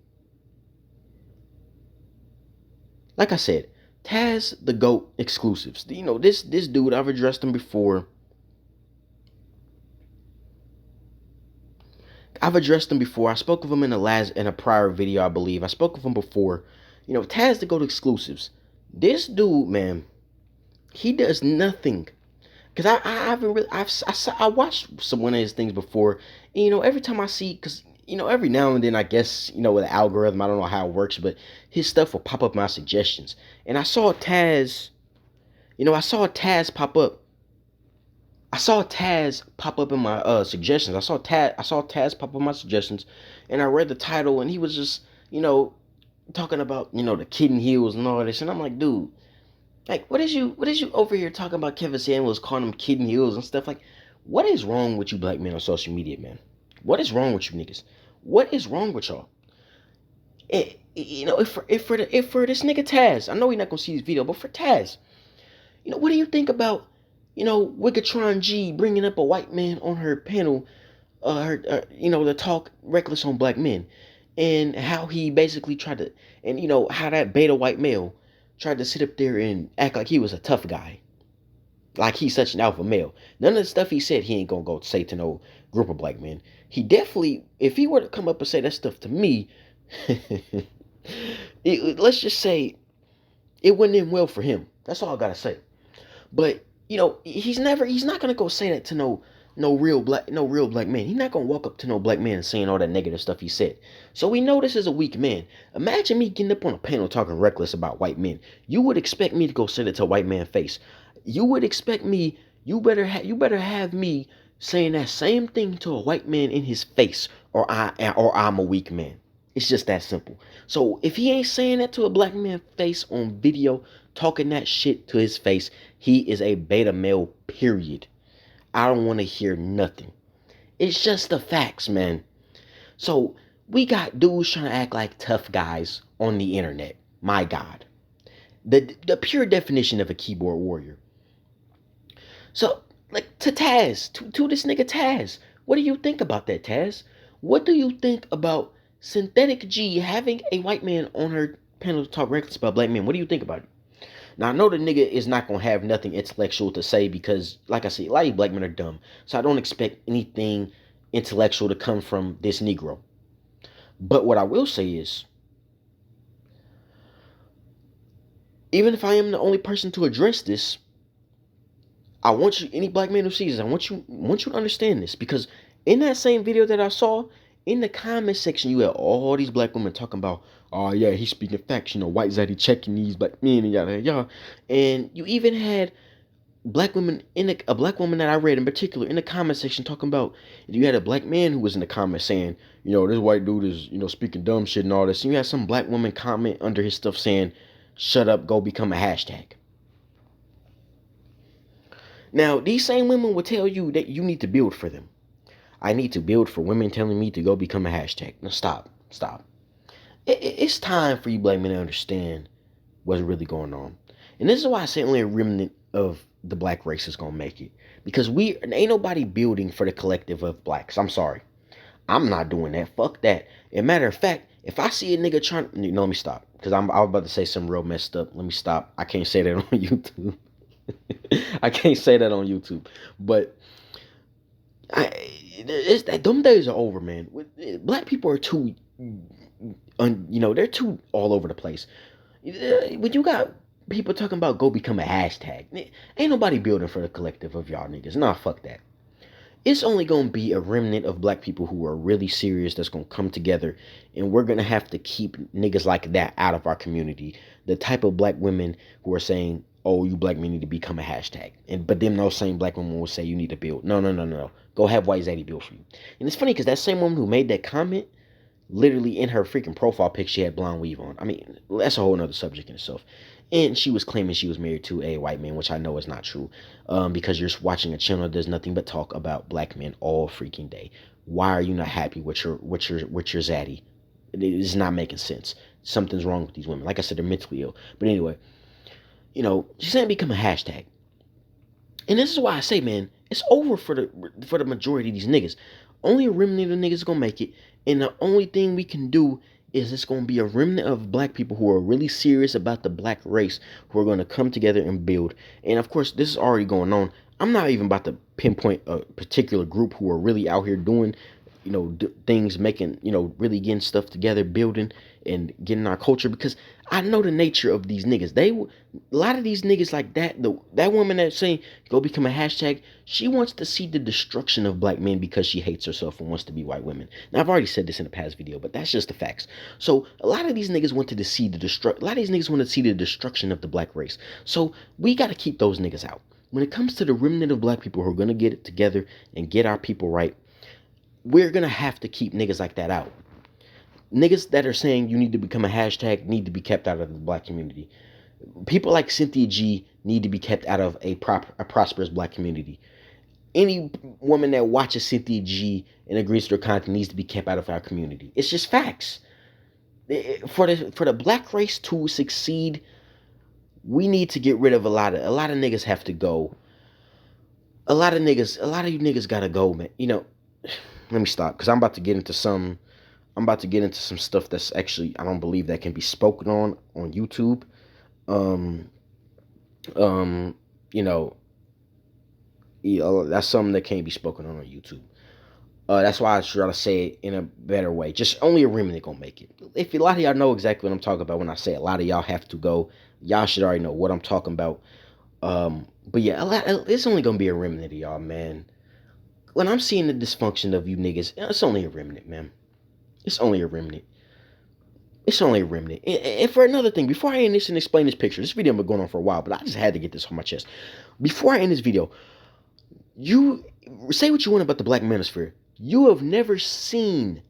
Taz the GOAT exclusives. This dude, I've addressed him before. I spoke of him in a prior video, I believe. I spoke of him before. Taz the GOAT exclusives. This dude, man, he does nothing. Cause I haven't really, I watched one of his things before. And, every time I see, cause every now and then, I guess, with the algorithm, I don't know how it works, but his stuff will pop up my suggestions. And I saw Taz pop up. I saw Taz pop up in my suggestions. I saw Taz pop up in my suggestions, and I read the title, and he was just, talking about, the kitten heels and all this. And I'm like, dude, like, what is you over here talking about Kevin Samuels calling them kitten heels and stuff? Like, what is wrong with you black men on social media, man? What is wrong with you niggas? What is wrong with y'all? If for this nigga Taz, I know he's not gonna see this video, but for Taz, what do you think about, Wicatron G bringing up a white man on her panel, to talk reckless on black men, and how he basically tried to, and how that beta white male tried to sit up there and act like he was a tough guy, like he's such an alpha male. None of the stuff he said, he ain't gonna go say to no group of black men. He definitely, if he were to come up and say that stuff to me, let's just say it wouldn't end well for him. That's all I gotta say. But he's not gonna go say that to no real black man. He's not gonna walk up to no black man and saying all that negative stuff he said. So we know this is a weak man. Imagine me getting up on a panel talking reckless about white men. You would expect me to go send it to a white man's face. You would expect me. You better have me saying that same thing to a white man in his face, or I'm a weak man. It's just that simple. So if he ain't saying that to a black man face on video, talking that shit to his face, he is a beta male, period. I don't want to hear nothing. It's just the facts, man. So we got dudes trying to act like tough guys on the internet. My God. The pure definition of a keyboard warrior. So, like, to Taz, to this nigga Taz, what do you think about that, Taz? What do you think about Synthetic G having a white man on her panel to talk reckless about black men? What do you think about it? Now, I know the nigga is not going to have nothing intellectual to say because, like I said, a lot of black men are dumb. So I don't expect anything intellectual to come from this Negro. But what I will say is, even if I am the only person to address this, I want you, any black man who sees this, I want you to understand this, because in that same video that I saw, in the comment section, you had all these black women talking about, oh yeah, he's speaking facts, white zaddy checking these black men and yada yada, and you even had black women a black woman that I read in particular in the comment section talking about, you had a black man who was in the comments saying, this white dude is, speaking dumb shit and all this, and you had some black woman comment under his stuff saying, shut up, go become a hashtag. Now, these same women will tell you that you need to build for them. I need to build for women telling me to go become a hashtag. Now, stop. It's time for you black men to understand what's really going on. And this is why I say only a remnant of the black race is going to make it. Because ain't nobody building for the collective of blacks. I'm sorry. I'm not doing that. Fuck that. As a matter of fact, if I see a nigga trying, let me stop. Because I was about to say something real messed up. Let me stop. I can't say that on YouTube. I can't say that on YouTube, but it's that them days are over, man. Black people are too, they're too all over the place. When you got people talking about go become a hashtag, ain't nobody building for the collective of y'all niggas. Nah, fuck that. It's only gonna be a remnant of black people who are really serious that's gonna come together, and we're gonna have to keep niggas like that out of our community. The type of black women who are saying, oh, you black men need to become a hashtag. But then those same black women will say you need to build. No. Go have White Zaddy build for you. And it's funny because that same woman who made that comment, literally in her freaking profile pic, she had blonde weave on. I mean, that's a whole nother subject in itself. And she was claiming she was married to a white man, which I know is not true. Because you're watching a channel that does nothing but talk about black men all freaking day. Why are you not happy with your zaddy? It is not making sense. Something's wrong with these women. Like I said, they're mentally ill. But anyway, she's saying become a hashtag. And this is why I say, man, it's over for the majority of these niggas. Only a remnant of niggas is gonna make it. And the only thing we can do is it's gonna be a remnant of black people who are really serious about the black race, who are gonna come together and build. And of course, this is already going on. I'm not even about to pinpoint a particular group who are really out here doing, things, making, really getting stuff together, building and getting our culture, because I know the nature of these niggas. A lot of these niggas like that, that woman that's saying go become a hashtag, she wants to see the destruction of black men because she hates herself and wants to be white women. Now, I've already said this in a past video, but that's just the facts. So a lot of these niggas wanted to see a lot of these niggas want to see the destruction of the black race. So we got to keep those niggas out. When it comes to the remnant of black people who are going to get it together and get our people right, we're going to have to keep niggas like that out. Niggas that are saying you need to become a hashtag need to be kept out of the black community. People like Cynthia G need to be kept out of a prosperous black community. Any woman that watches Cynthia G and agrees to her content needs to be kept out of our community. It's just facts. For the black race to succeed, we need to get rid of a lot of niggas have to go. A lot of you niggas gotta go, man. Let me stop, because I'm about to get into some stuff that's actually, I don't believe that can be spoken on YouTube. That's something that can't be spoken on YouTube. That's why I try to say it in a better way. Just only a remnant gonna make it. If a lot of y'all know exactly what I'm talking about when I say a lot of y'all have to go, y'all should already know what I'm talking about. But yeah, it's only gonna be a remnant of y'all, man. When I'm seeing the dysfunction of you niggas, it's only a remnant, man. It's only a remnant. And for another thing, before I end this and explain this picture, this video has been going on for a while, but I just had to get this on my chest. Before I end this video, you say what you want about the black manosphere. You have never seen,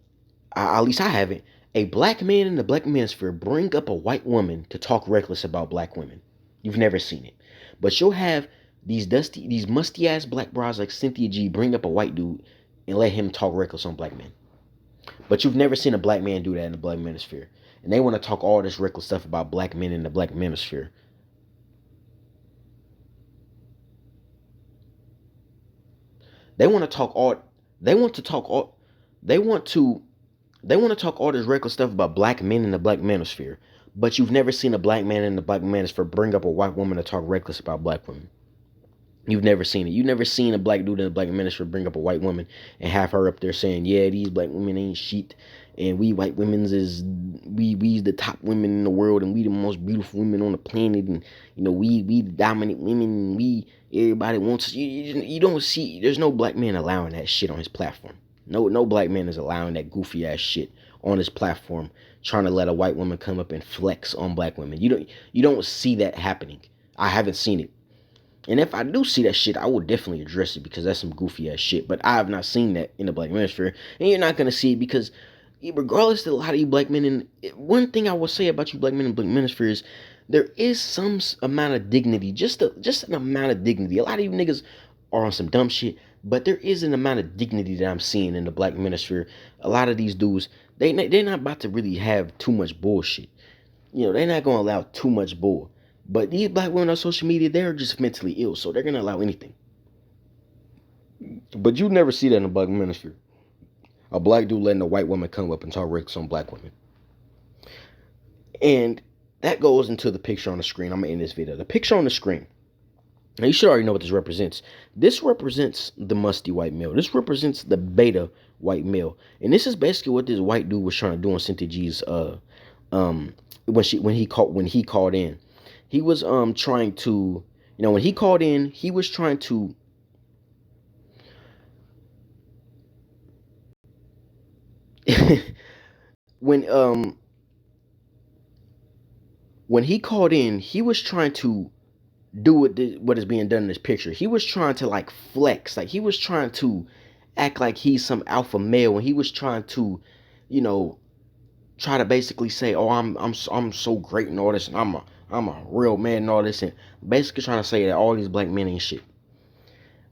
at least I haven't, A black man in the black manosphere bring up a white woman to talk reckless about black women. You've never seen it. But you'll have these musty ass black bras like Cynthia G bring up a white dude and let him talk reckless on black men. But you've never seen a black man do that in the black manosphere. And they want to talk all this reckless stuff about black men in the black manosphere. They want to talk all they want to talk all they want to They want to talk all this reckless stuff about black men in the black manosphere, but you've never seen a black man in the black manosphere bring up a white woman to talk reckless about black women. You've never seen it. You've never seen a black dude in the black manosphere bring up a white woman and have her up there saying, "Yeah, these black women ain't shit, and we white women's is we the top women in the world, and we the most beautiful women on the planet, and we the dominant women, and we everybody wants you don't see. There's no black man allowing that shit on his platform. No black man is allowing that goofy ass shit on his platform, trying to let a white woman come up and flex on black women. You don't see that happening. I haven't seen it. And if I do see that shit, I will definitely address it because that's some goofy ass shit. But I have not seen that in the black manosphere, and you're not gonna see it because, regardless of a lot of you black men, and one thing I will say about you black men in black manosphere is there is some amount of dignity, just an amount of dignity. A lot of you niggas are on some dumb shit, but there is an amount of dignity that I'm seeing in the black manosphere. A lot of these dudes, they're not about to really have too much bullshit. They're not gonna allow too much bull. But these black women on social media, they're just mentally ill, so they're gonna allow anything. But you never see that in the black manosphere. A black dude letting a white woman come up and talk reckless on black women. And that goes into the picture on the screen. I'm gonna end this video. The picture on the screen. Now you should already know what this represents. This represents the musty white male. This represents the beta white male. And this is basically what this white dude was trying to do on Cynthia G's when he called in. He was trying to, when he called in, he was trying to when he called in, he was trying to do what is being done in this picture. He was trying to like flex, like he was trying to act like he's some alpha male, and he was trying to, try to basically say, "Oh, I'm so great and all this, and I'm a real man and all this," and basically trying to say that all these black men ain't shit.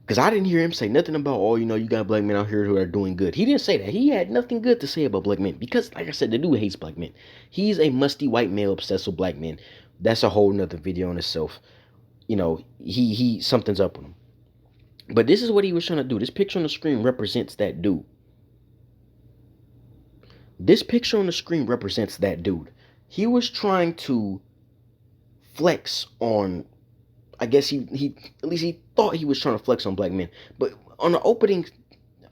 Because I didn't hear him say nothing about, "Oh, you got black men out here who are doing good." He didn't say that. He had nothing good to say about black men because, like I said, the dude hates black men. He's a musty white male obsessed with black men. That's a whole nother video in itself. He something's up with him. But this is what he was trying to do. This picture on the screen represents that dude. This picture on the screen represents that dude. He was trying to flex on, I guess he at least he thought he was trying to flex on black men. But on the opening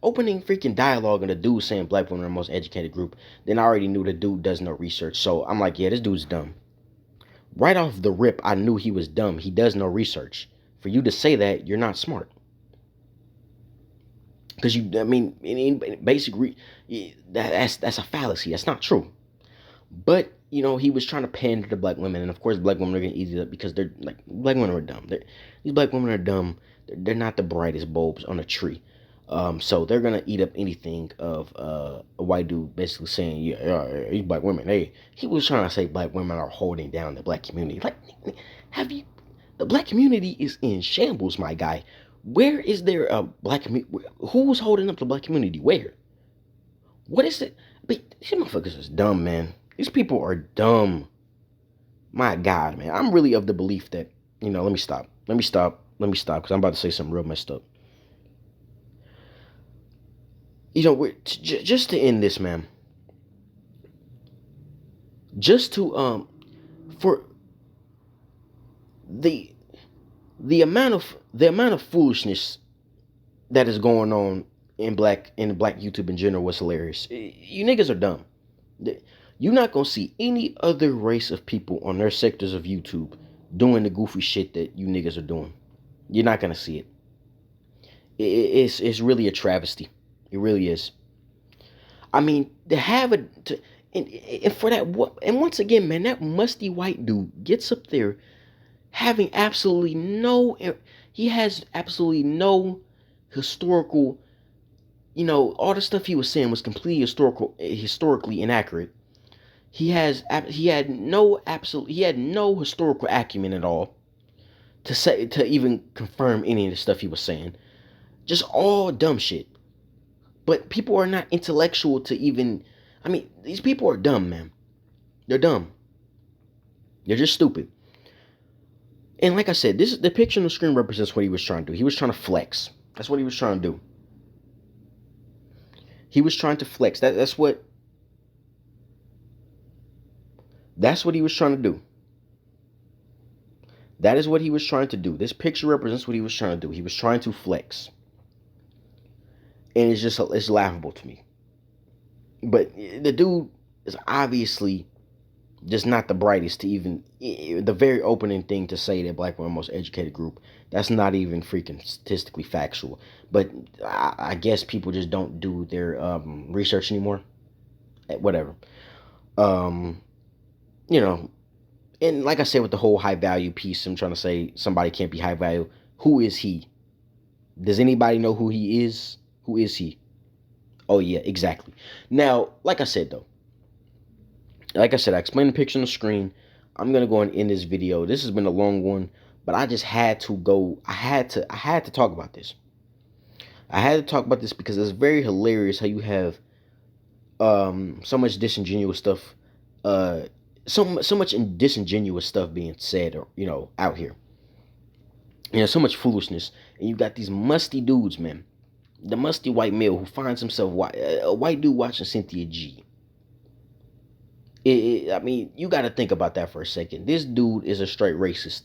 freaking dialogue and the dude saying black women are the most educated group, then I already knew the dude does no research. So I'm like, yeah, this dude's dumb. Right off the rip, I knew he was dumb. He does no research. For you to say that, you're not smart. Because in basic, that's a fallacy. That's not true. But he was trying to pander to black women, and of course, black women are gonna eat it up because they're like black women are dumb. These black women are dumb. They're not the brightest bulbs on a tree. So they're gonna eat up anything of a white dude basically saying, yeah, these black women. He was trying to say black women are holding down the black community. Like, the black community is in shambles, my guy. Where is there a black community? Who's holding up the black community? Where? What is it? But these motherfuckers is dumb, man. These people are dumb. My God, man. I'm really of the belief that, let me stop, because I'm about to say something real messed up. Just to end this, man. Just to, for the amount of foolishness that is going on in black YouTube in general was hilarious. You niggas are dumb. You're not gonna see any other race of people on their sectors of YouTube doing the goofy shit that you niggas are doing. You're not gonna see it. It's really a travesty. It really is. I mean, to have and for that, and once again, man, that musty white dude gets up there having he has absolutely no historical, all the stuff he was saying was completely historically inaccurate. He had no historical acumen at all to even confirm any of the stuff he was saying. Just all dumb shit. But people are not intellectual to even. I mean, these people are dumb, man. They're dumb. They're just stupid. And like I said, the picture on the screen represents what he was trying to do. He was trying to flex. That's what he was trying to do. He was trying to flex. That's what he was trying to do. That is what he was trying to do. This picture represents what he was trying to do. He was trying to flex. And it's laughable to me. But the dude is obviously just not the brightest to even, the very opening thing to say that black women are the most educated group. That's not even freaking statistically factual. But I guess people just don't do their research anymore. Whatever. You know, and like I said with the whole high value piece, I'm trying to say somebody can't be high value. Who is he? Does anybody know who he is? Who is he? Oh yeah, exactly. Now, like I said, I explained the picture on the screen. I'm gonna go and end this video. This has been a long one, but I just had to go. I had to talk about this. I had to talk about this because it's very hilarious how you have so much disingenuous stuff, so much disingenuous stuff being said, or out here. So much foolishness, and you got these musty dudes, man. The musty white male who finds himself a white dude watching Cynthia G. I mean, you got to think about that for a second. This dude is a straight racist.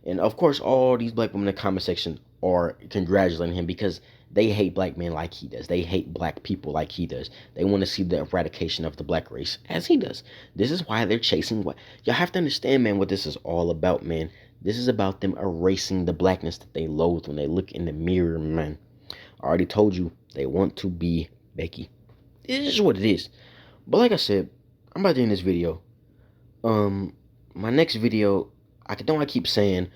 And of course, all these black women in the comment section are congratulating him because they hate black men like he does. They hate black people like he does. They want to see the eradication of the black race as he does. This is why they're chasing what. Y'all have to understand, man, what this is all about, man. This is about them erasing the blackness that they loathe when they look in the mirror, man. I already told you they want to be Becky. This is what it is. But like I said, I'm about to end this video. My next video, I keep saying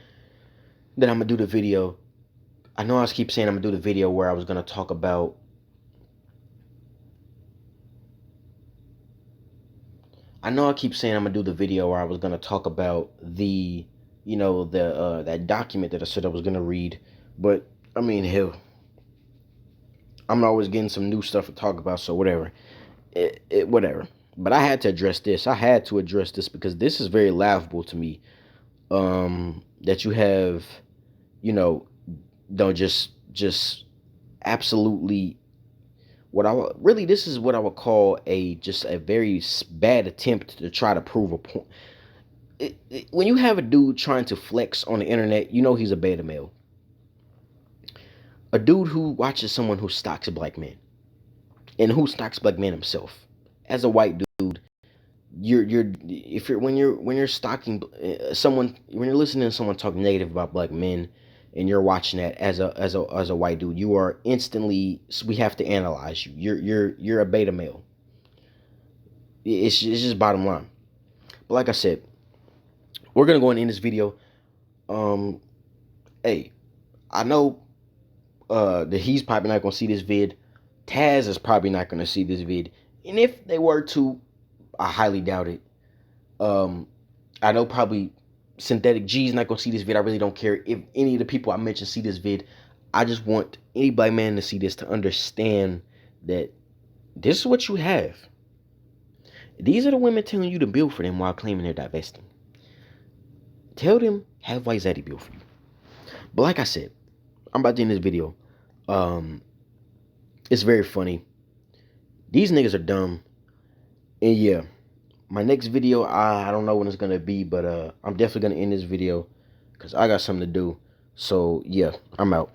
that I'm gonna do the video. I know I keep saying I'm gonna do the video where I was gonna talk about. I know I keep saying I'm gonna do the video where I was gonna talk about the, that document that I said I was gonna read. But I mean, hell, I'm always getting some new stuff to talk about. So whatever, whatever. But I had to address this. I had to address this because this is very laughable to me. That you have, don't just absolutely this is what I would call a very bad attempt to try to prove a point. When you have a dude trying to flex on the internet, he's a beta male. A dude who watches someone who stalks black men and who stalks black men himself. As a white dude, when you're stalking someone, when you're listening to someone talk negative about black men, and you're watching that as a white dude, you are instantly, we have to analyze you. You're a beta male. It's just bottom line. But like I said, we're gonna go and end this video. Hey, I know that he's probably not gonna see this vid. Taz is probably not gonna see this vid. And if they were to, I highly doubt it. I know probably Synthetic G's not gonna see this vid. I really don't care if any of the people I mentioned see this vid. I just want any black man to see this to understand that this is what you have. These are the women telling you to build for them while claiming they're divesting. Tell them, have White Zaddy build for you. But like I said, I'm about to end this video. It's very funny. These niggas are dumb. And yeah, my next video, I don't know when it's going to be, but I'm definitely going to end this video because I got something to do. So yeah, I'm out.